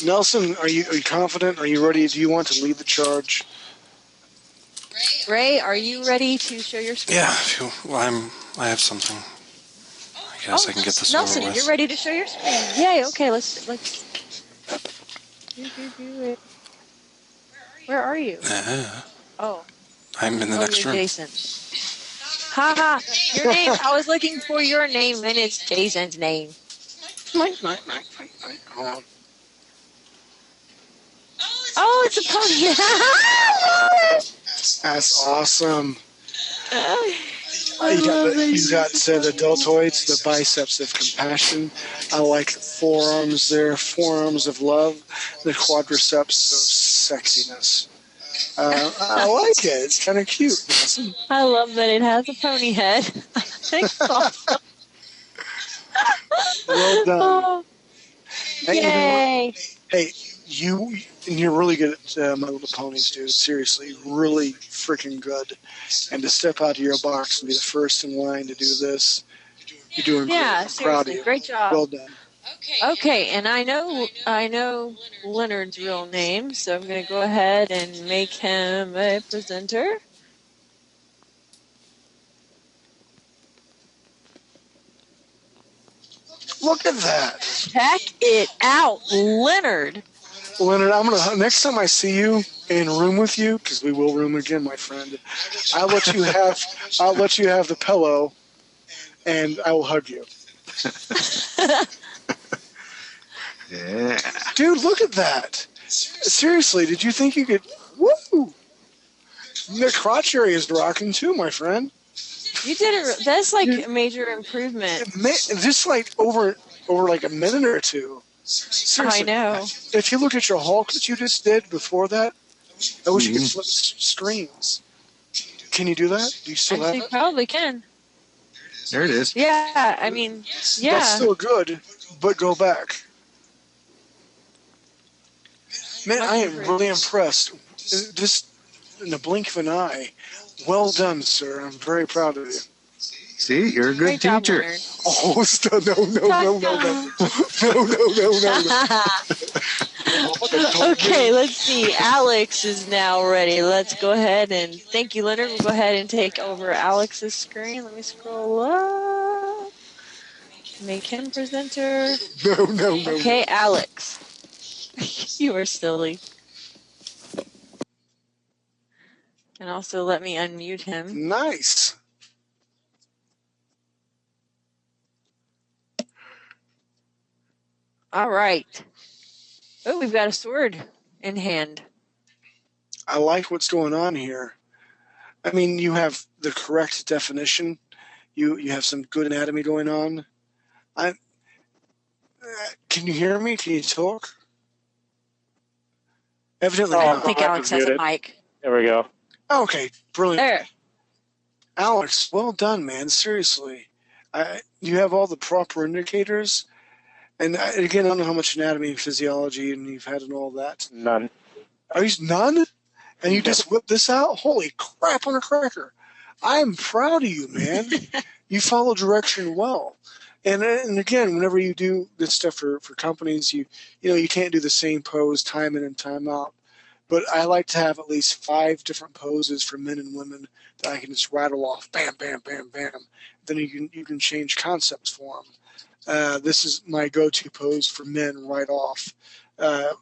Nelson, are you confident? Are you ready? Do you want to lead the charge? Ray, are you ready to show your screen? Yeah, I have something. I guess I can get this Nelson, over with. you're ready to show your screen. Yay, okay, let's do it. Where are you? Yeah. Oh. I'm in the next you're room. Jason. Haha, your name. I was looking for your name, and it's Jason's name. Hold on. Oh, it's a pony. That's awesome. I love You got the deltoids, the biceps of compassion. I like the forearms there, forearms of love, the quadriceps of sexiness. I like it. It's kind of cute. Awesome. I love that it has a pony head. It's awesome. Well done. Oh, yay. Hey, you're really good at My Little Ponies, dude. Seriously, really freaking good. And to step out of your box and be the first in line to do this, you're doing great. Yeah, I'm proud of seriously, you. great job. Well done. Okay, and I know Leonard's real name, so I'm going to go ahead and make him a presenter. Look at that. Check it out, Leonard. Leonard, next time I see you in room with you, because we will room again, my friend, I'll let you have the pillow, and I will hug you. Yeah. Dude, look at that. Seriously, did you think you could? Woo! The crotch area is rocking too, my friend. You did it. That's like a major improvement. Just like over like a minute or two. Seriously, I know. If you look at your Hulk that you just did before that, I wish you could flip screens. Can you do that? Do you still have You it? probably can. There it is. Yeah, I mean, yeah. That's still good, but go back. Man, I am really impressed. Just in the blink of an eye. Well done, sir. I'm very proud of you. See, you're a good Great job, teacher. Leonard. Oh, no. Okay, let's see. Alex is now ready. Let's go ahead and thank you, Leonard. We'll go ahead and take over Alex's screen. Let me scroll up. Make him presenter. No. Okay, Alex. You are silly. And also let me unmute him. Nice. All right. Oh, we've got a sword in hand. I like what's going on here. I mean, you have the correct definition. You have some good anatomy going on. Can you hear me? Can you talk? Evidently I not. don't think mic Alex is has a muted. mic. There we go. Okay, brilliant. There. Alex, well done, man. Seriously. You have all the proper indicators. And again, I don't know how much anatomy and physiology and you've had and all that. None. Are you none? And you just whipped this out? Holy crap on a cracker. I'm proud of you, man. You follow direction well. And again, whenever you do this stuff for companies, you can't do the same pose time in and time out. But I like to have at least 5 different poses for men and women that I can just rattle off. Bam, bam, bam, bam. Then you can change concepts for them. This is my go-to pose for men right off.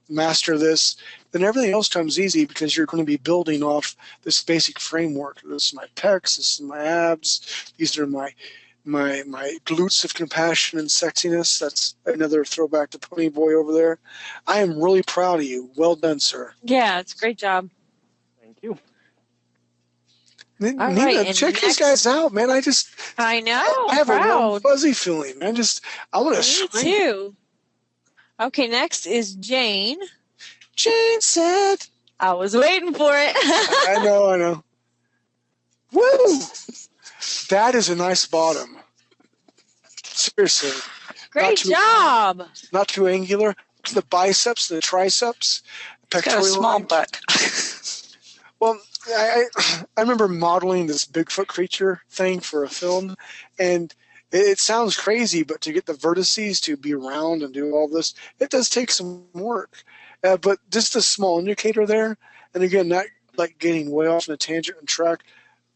Master this, then everything else comes easy because you're going to be building off this basic framework. This is my pecs, this is my abs, these are my glutes of compassion and sexiness. That's another throwback to Pony Boy over there. I am really proud of you. Well done, sir. Yeah, it's a great job. Thank you. Nina, right, check these guys out, man. I know. I have a proud. warm, fuzzy feeling, man. I want to Me scream. too. Okay, next is Jane. Jane said. I was waiting for it. I know. Woo! That is a nice bottom. Seriously. Great job. Not too angular. The biceps, the triceps, Got a pectoral small line. butt. Well, I remember modeling this Bigfoot creature thing for a film, and it sounds crazy, but to get the vertices to be round and do all this, it does take some work. But just a small indicator there, and again, not like getting way off on a tangent and track,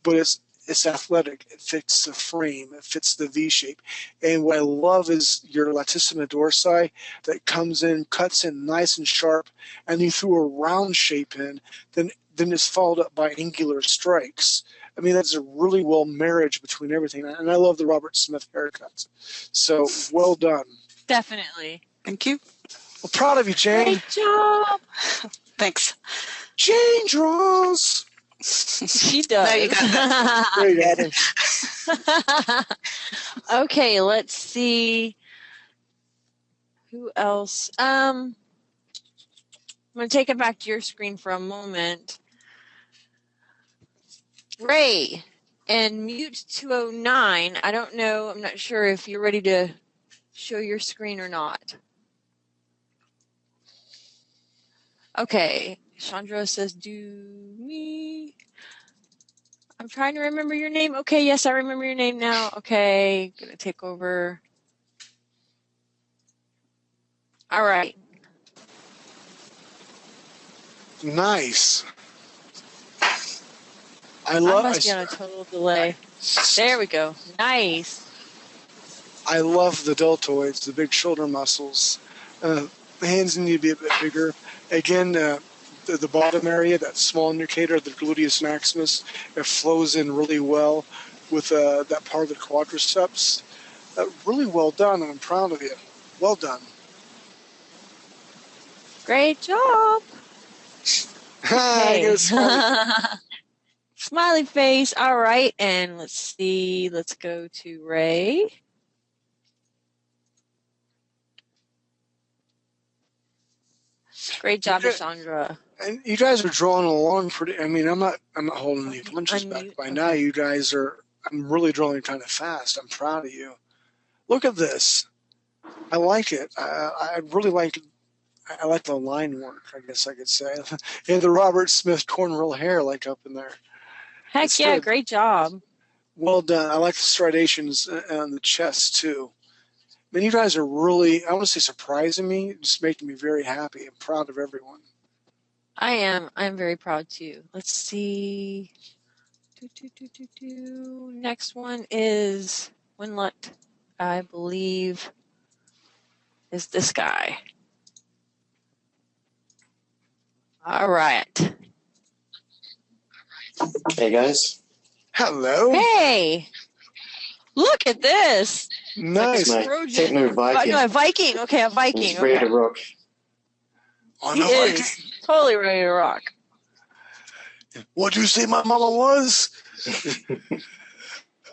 but it's athletic. It fits the frame. It fits the V shape. And what I love is your Latissimus Dorsi that comes in, cuts in nice and sharp, and you threw a round shape in. Then then it's followed up by angular strikes. I mean, that's a really well marriage between everything. And I love the Robert Smith haircuts. So well done. Definitely. Thank you. Well, proud of you, Jane. Great job. Thanks. Jane draws. She does. Now you got that. There you go. Okay, let's see. Who else? I'm going to take it back to your screen for a moment. Ray and Mute 209. I don't know. I'm not sure if you're ready to show your screen or not. Okay. Chandra says, do me. I'm trying to remember your name. Okay, yes, I remember your name now. Okay, going to take over. All right. Nice. I must be on a total delay. There we go. Nice. I love the deltoids, the big shoulder muscles. The hands need to be a bit bigger. Again, the bottom area, that small indicator, the gluteus maximus, it flows in really well with that part of the quadriceps. Really well done, and I'm proud of you. Well done. Great job. Okay. Smiley. Smiley face. All right, and let's see. Let's go to Ray. Great job, Chandra. And you guys are drawing along pretty. I mean, I'm not holding the punches back by now. You guys are. I'm really drawing kind of fast. I'm proud of you. Look at this. I like it. I really like it. I like the line work, I guess I could say. And the Robert Smith cornrow hair, like up in there. Heck It's yeah, good. great job. Well done. I like the striations on the chest, too. I mean, you guys are really, I want to say surprising me, just making me very happy. I'm proud of everyone. I am. I'm very proud, too. Let's see. Next one is Winlet, I believe, is this guy. All right. Hey guys. Hello. Hey, look at this. Nice. My techno Viking. No, a Viking. Okay, a Viking. He's ready to rock. On He a Viking. is totally ready to rock. What do you say my mama was?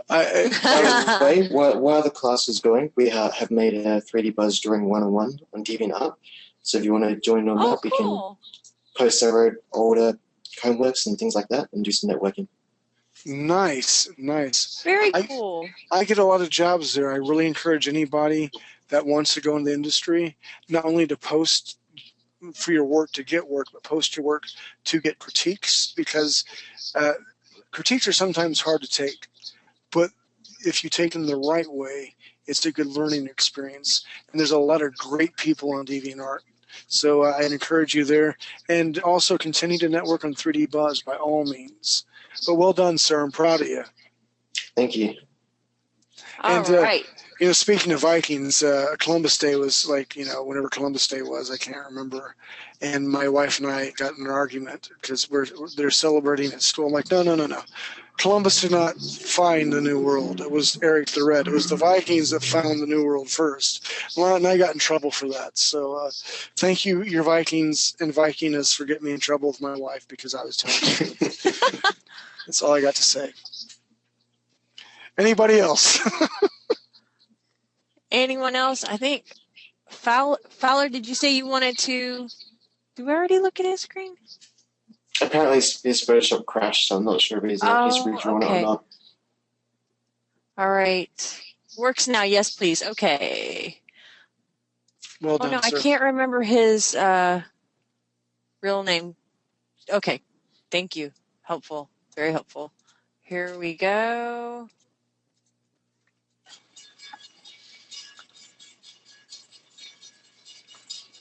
By the way, while the class is going, we have made a 3D buzz drawing 101 on DeviantArt. So if you want to join on that, we can post our older homeworks and things like that and do some networking. Nice, nice. Very cool. I get a lot of jobs there. I really encourage anybody that wants to go in the industry, not only to post for your work to get work, but post your work to get critiques, because critiques are sometimes hard to take. But if you take them the right way, it's a good learning experience. And there's a lot of great people on DeviantArt. So I encourage you there. And also continue to network on 3D Buzz by all means. But well done, sir. I'm proud of you. Thank you. All right. You know, speaking of Vikings, Columbus Day was like, you know, whenever Columbus Day was, I can't remember. And my wife and I got in an argument because they're celebrating at school. I'm like, no. Columbus did not find the New World. It was Eric the Red. It was the Vikings that found the New World first. Well, and I got in trouble for that. So thank you, your Vikings and Vikiness, for getting me in trouble with my wife because I was telling you. That's all I got to say. Anybody else? Anyone else? I think Fowler, did you say you wanted to? Did we already look at his screen? Apparently his Photoshop crashed, so I'm not sure if he's redrawn it or not. All right. Works now. Yes, please. Okay. Well done, oh, no, sir. I can't remember his real name. Okay. Thank you. Helpful. Very helpful. Here we go.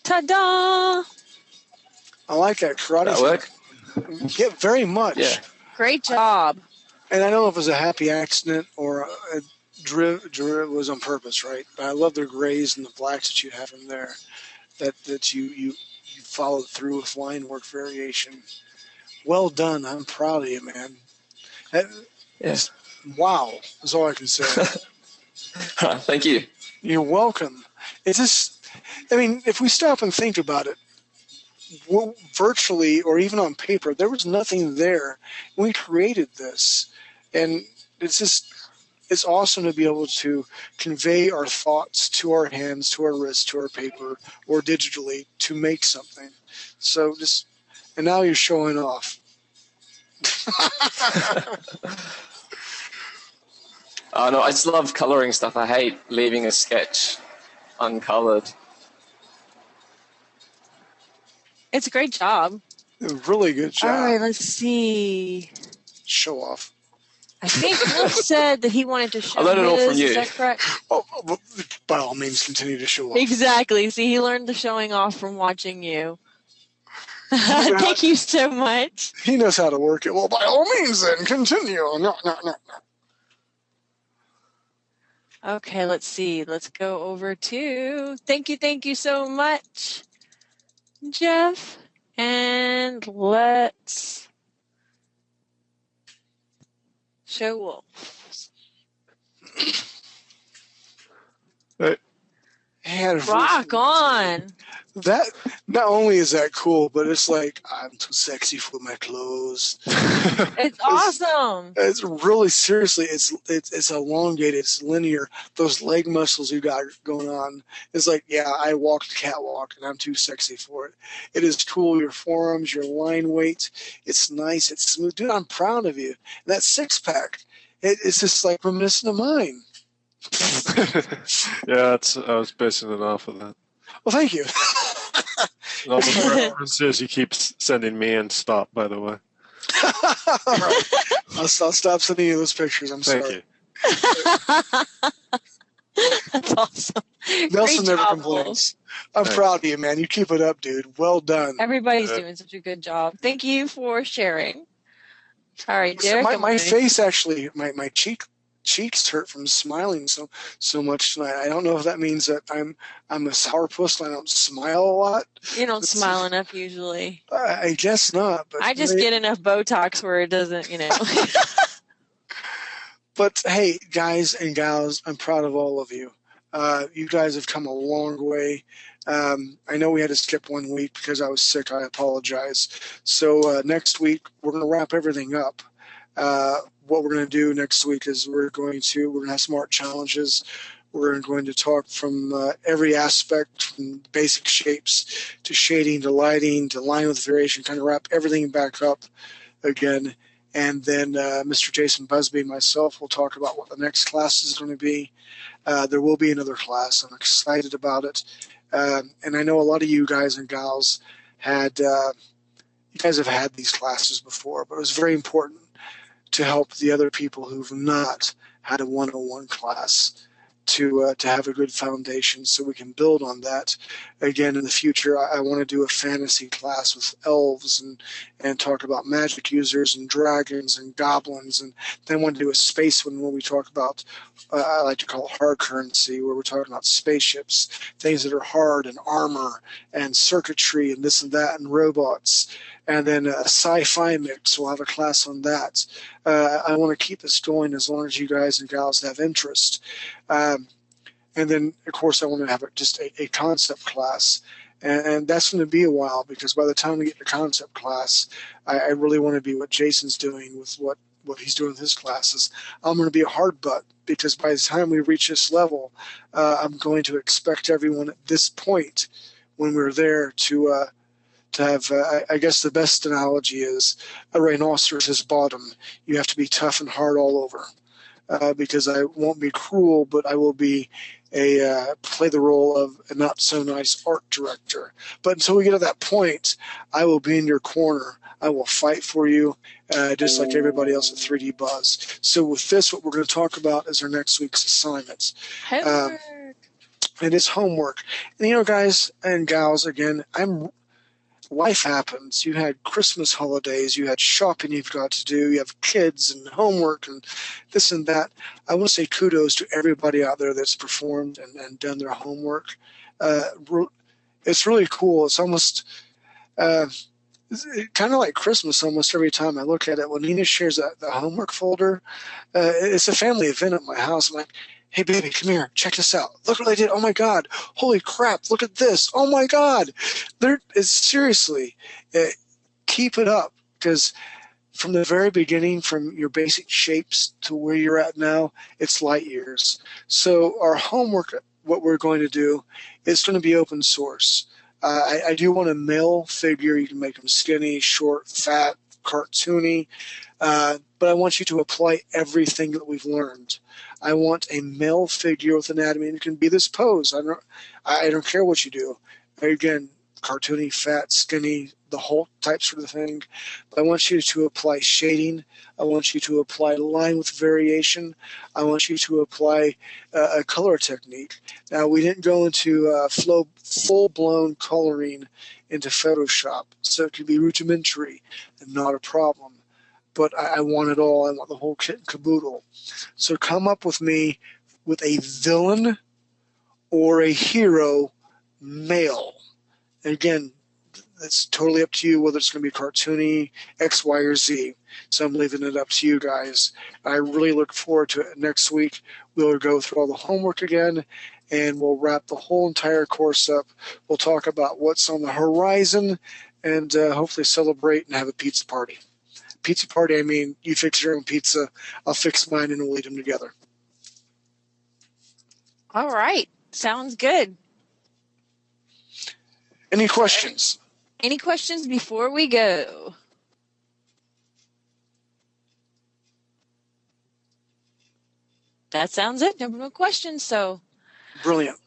Ta-da! I like that karate. That work? Yeah, very much. Yeah. Great job. And I don't know if it was a happy accident or a drill was on purpose, right? But I love the grays and the blacks that you have in there. That you followed through with line work variation. Well done. I'm proud of you, man. Yeah. Wow, is all I can say. Thank you. You're welcome. It's just, I mean, if we stop and think about it, virtually or even on paper, there was nothing there. We created this. And it's awesome to be able to convey our thoughts to our hands, to our wrists, to our paper, or digitally to make something. So and now you're showing off. Oh no, I just love coloring stuff. I hate leaving a sketch uncolored. It's a great job. Really good job. All right, let's see. Show off. I think Cliff said that he wanted to show I learned it all from his. you. Is that correct? Oh, by all means, continue to show off. Exactly. See, he learned the showing off from watching you. Thank you so much. He knows how to work it. Well, by all means, then, continue. No. Okay, let's see. Let's go over to thank you so much, Jeff. And let's show wolves. Rock on. That not only is that cool, but it's like I'm too sexy for my clothes. It's awesome. It's really seriously. It's elongated. It's linear. Those leg muscles you got going on. It's like, yeah, I walk the catwalk, and I'm too sexy for it. It is cool. Your forearms, your line weight. It's nice. It's smooth. Dude, I'm proud of you. And that six pack. It's just like reminiscent of mine. Yeah, I was basing it off of that. Well, thank you. And all the references you keep sending me and stop, by the way. All right. I'll stop sending you those pictures. I'm sorry. Thank you. That's awesome. Nelson Great never job, complains. Wolf. I'm Thanks. proud of you, man. You keep it up, dude. Well done. Everybody's doing such a good job. Thank you for sharing. All right, Derek. My face actually, my cheeks hurt from smiling so much tonight. I don't know if that means that I'm a sourpuss and I don't smile a lot. You don't smile enough usually. I guess not. But I just get enough Botox where it doesn't, But hey, guys and gals, I'm proud of all of you. You guys have come a long way. I know we had to skip 1 week because I was sick. I apologize. So next week we're going to wrap everything up. What we're going to do next week is we're going to have some art challenges. We're going to talk from every aspect, from basic shapes to shading to lighting to line with variation, kind of wrap everything back up again. And then Mr. Jason Busby and myself will talk about what the next class is going to be. There will be another class. I'm excited about it. And I know a lot of you guys and gals have had these classes before, but it was very important to help the other people who've not had a one-on-one class to have a good foundation so we can build on that. Again, in the future, I want to do a fantasy class with elves and talk about magic users and dragons and goblins, and then I want to do a space one where we talk about, I like to call it hard currency, where we're talking about spaceships, things that are hard and armor and circuitry and this and that and robots. And then a sci-fi mix, we'll have a class on that. I want to keep this going as long as you guys and gals have interest. And then, of course, I want to have just a concept class. And that's going to be a while because by the time we get to concept class, I really want to be what Jason's doing with what he's doing with his classes. I'm going to be a hard butt because by the time we reach this level, I'm going to expect everyone at this point when we're there to have, I guess the best analogy is a rhinoceros's bottom. You have to be tough and hard all over because I won't be cruel, but I will be play the role of a not so nice art director. But until we get to that point, I will be in your corner. I will fight for you just like everybody else at 3D Buzz. So with this, what we're going to talk about is our next week's assignments. Homework. And it's homework. And guys and gals, again, life happens. You had Christmas holidays, you had shopping you've got to do, you have kids and homework and this and that. I want to say kudos to everybody out there that's performed and done their homework. It's really cool. It's almost, kind of like Christmas almost every time I look at it. When Nina shares the homework folder, it's a family event at my house. I'm like, hey, baby, come here. Check this out. Look what I did. Oh, my God. Holy crap. Look at this. Oh, my God. Seriously, keep it up, because from the very beginning, from your basic shapes to where you're at now, it's light years. So our homework, what we're going to do, is going to be open source. I do want a male figure. You can make them skinny, short, fat, cartoony, but I want you to apply everything that we've learned. I want a male figure with anatomy, and it can be this pose. I don't care what you do. Again, cartoony, fat, skinny, the whole type sort of thing. But I want you to apply shading. I want you to apply line with variation. I want you to apply a color technique. Now, we didn't go into full-blown coloring into Photoshop, so it can be rudimentary and not a problem. But I want it all. I want the whole kit and caboodle. So come up with me with a villain or a hero male. And again, it's totally up to you whether it's going to be cartoony, X, Y, or Z. So I'm leaving it up to you guys. I really look forward to it. Next week, we'll go through all the homework again, and we'll wrap the whole entire course up. We'll talk about what's on the horizon, and hopefully celebrate and have a pizza party. Pizza party, I mean, you fix your own pizza, I'll fix mine, and we'll eat them together. All right. Sounds good. Any questions? Any questions before we go? That sounds it. No questions. So Brilliant.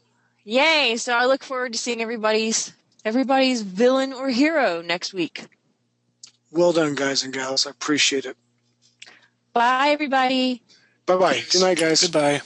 Yay. So I look forward to seeing everybody's villain or hero next week. Well done, guys and gals. I appreciate it. Bye, everybody. Bye-bye. Good night, guys. Goodbye.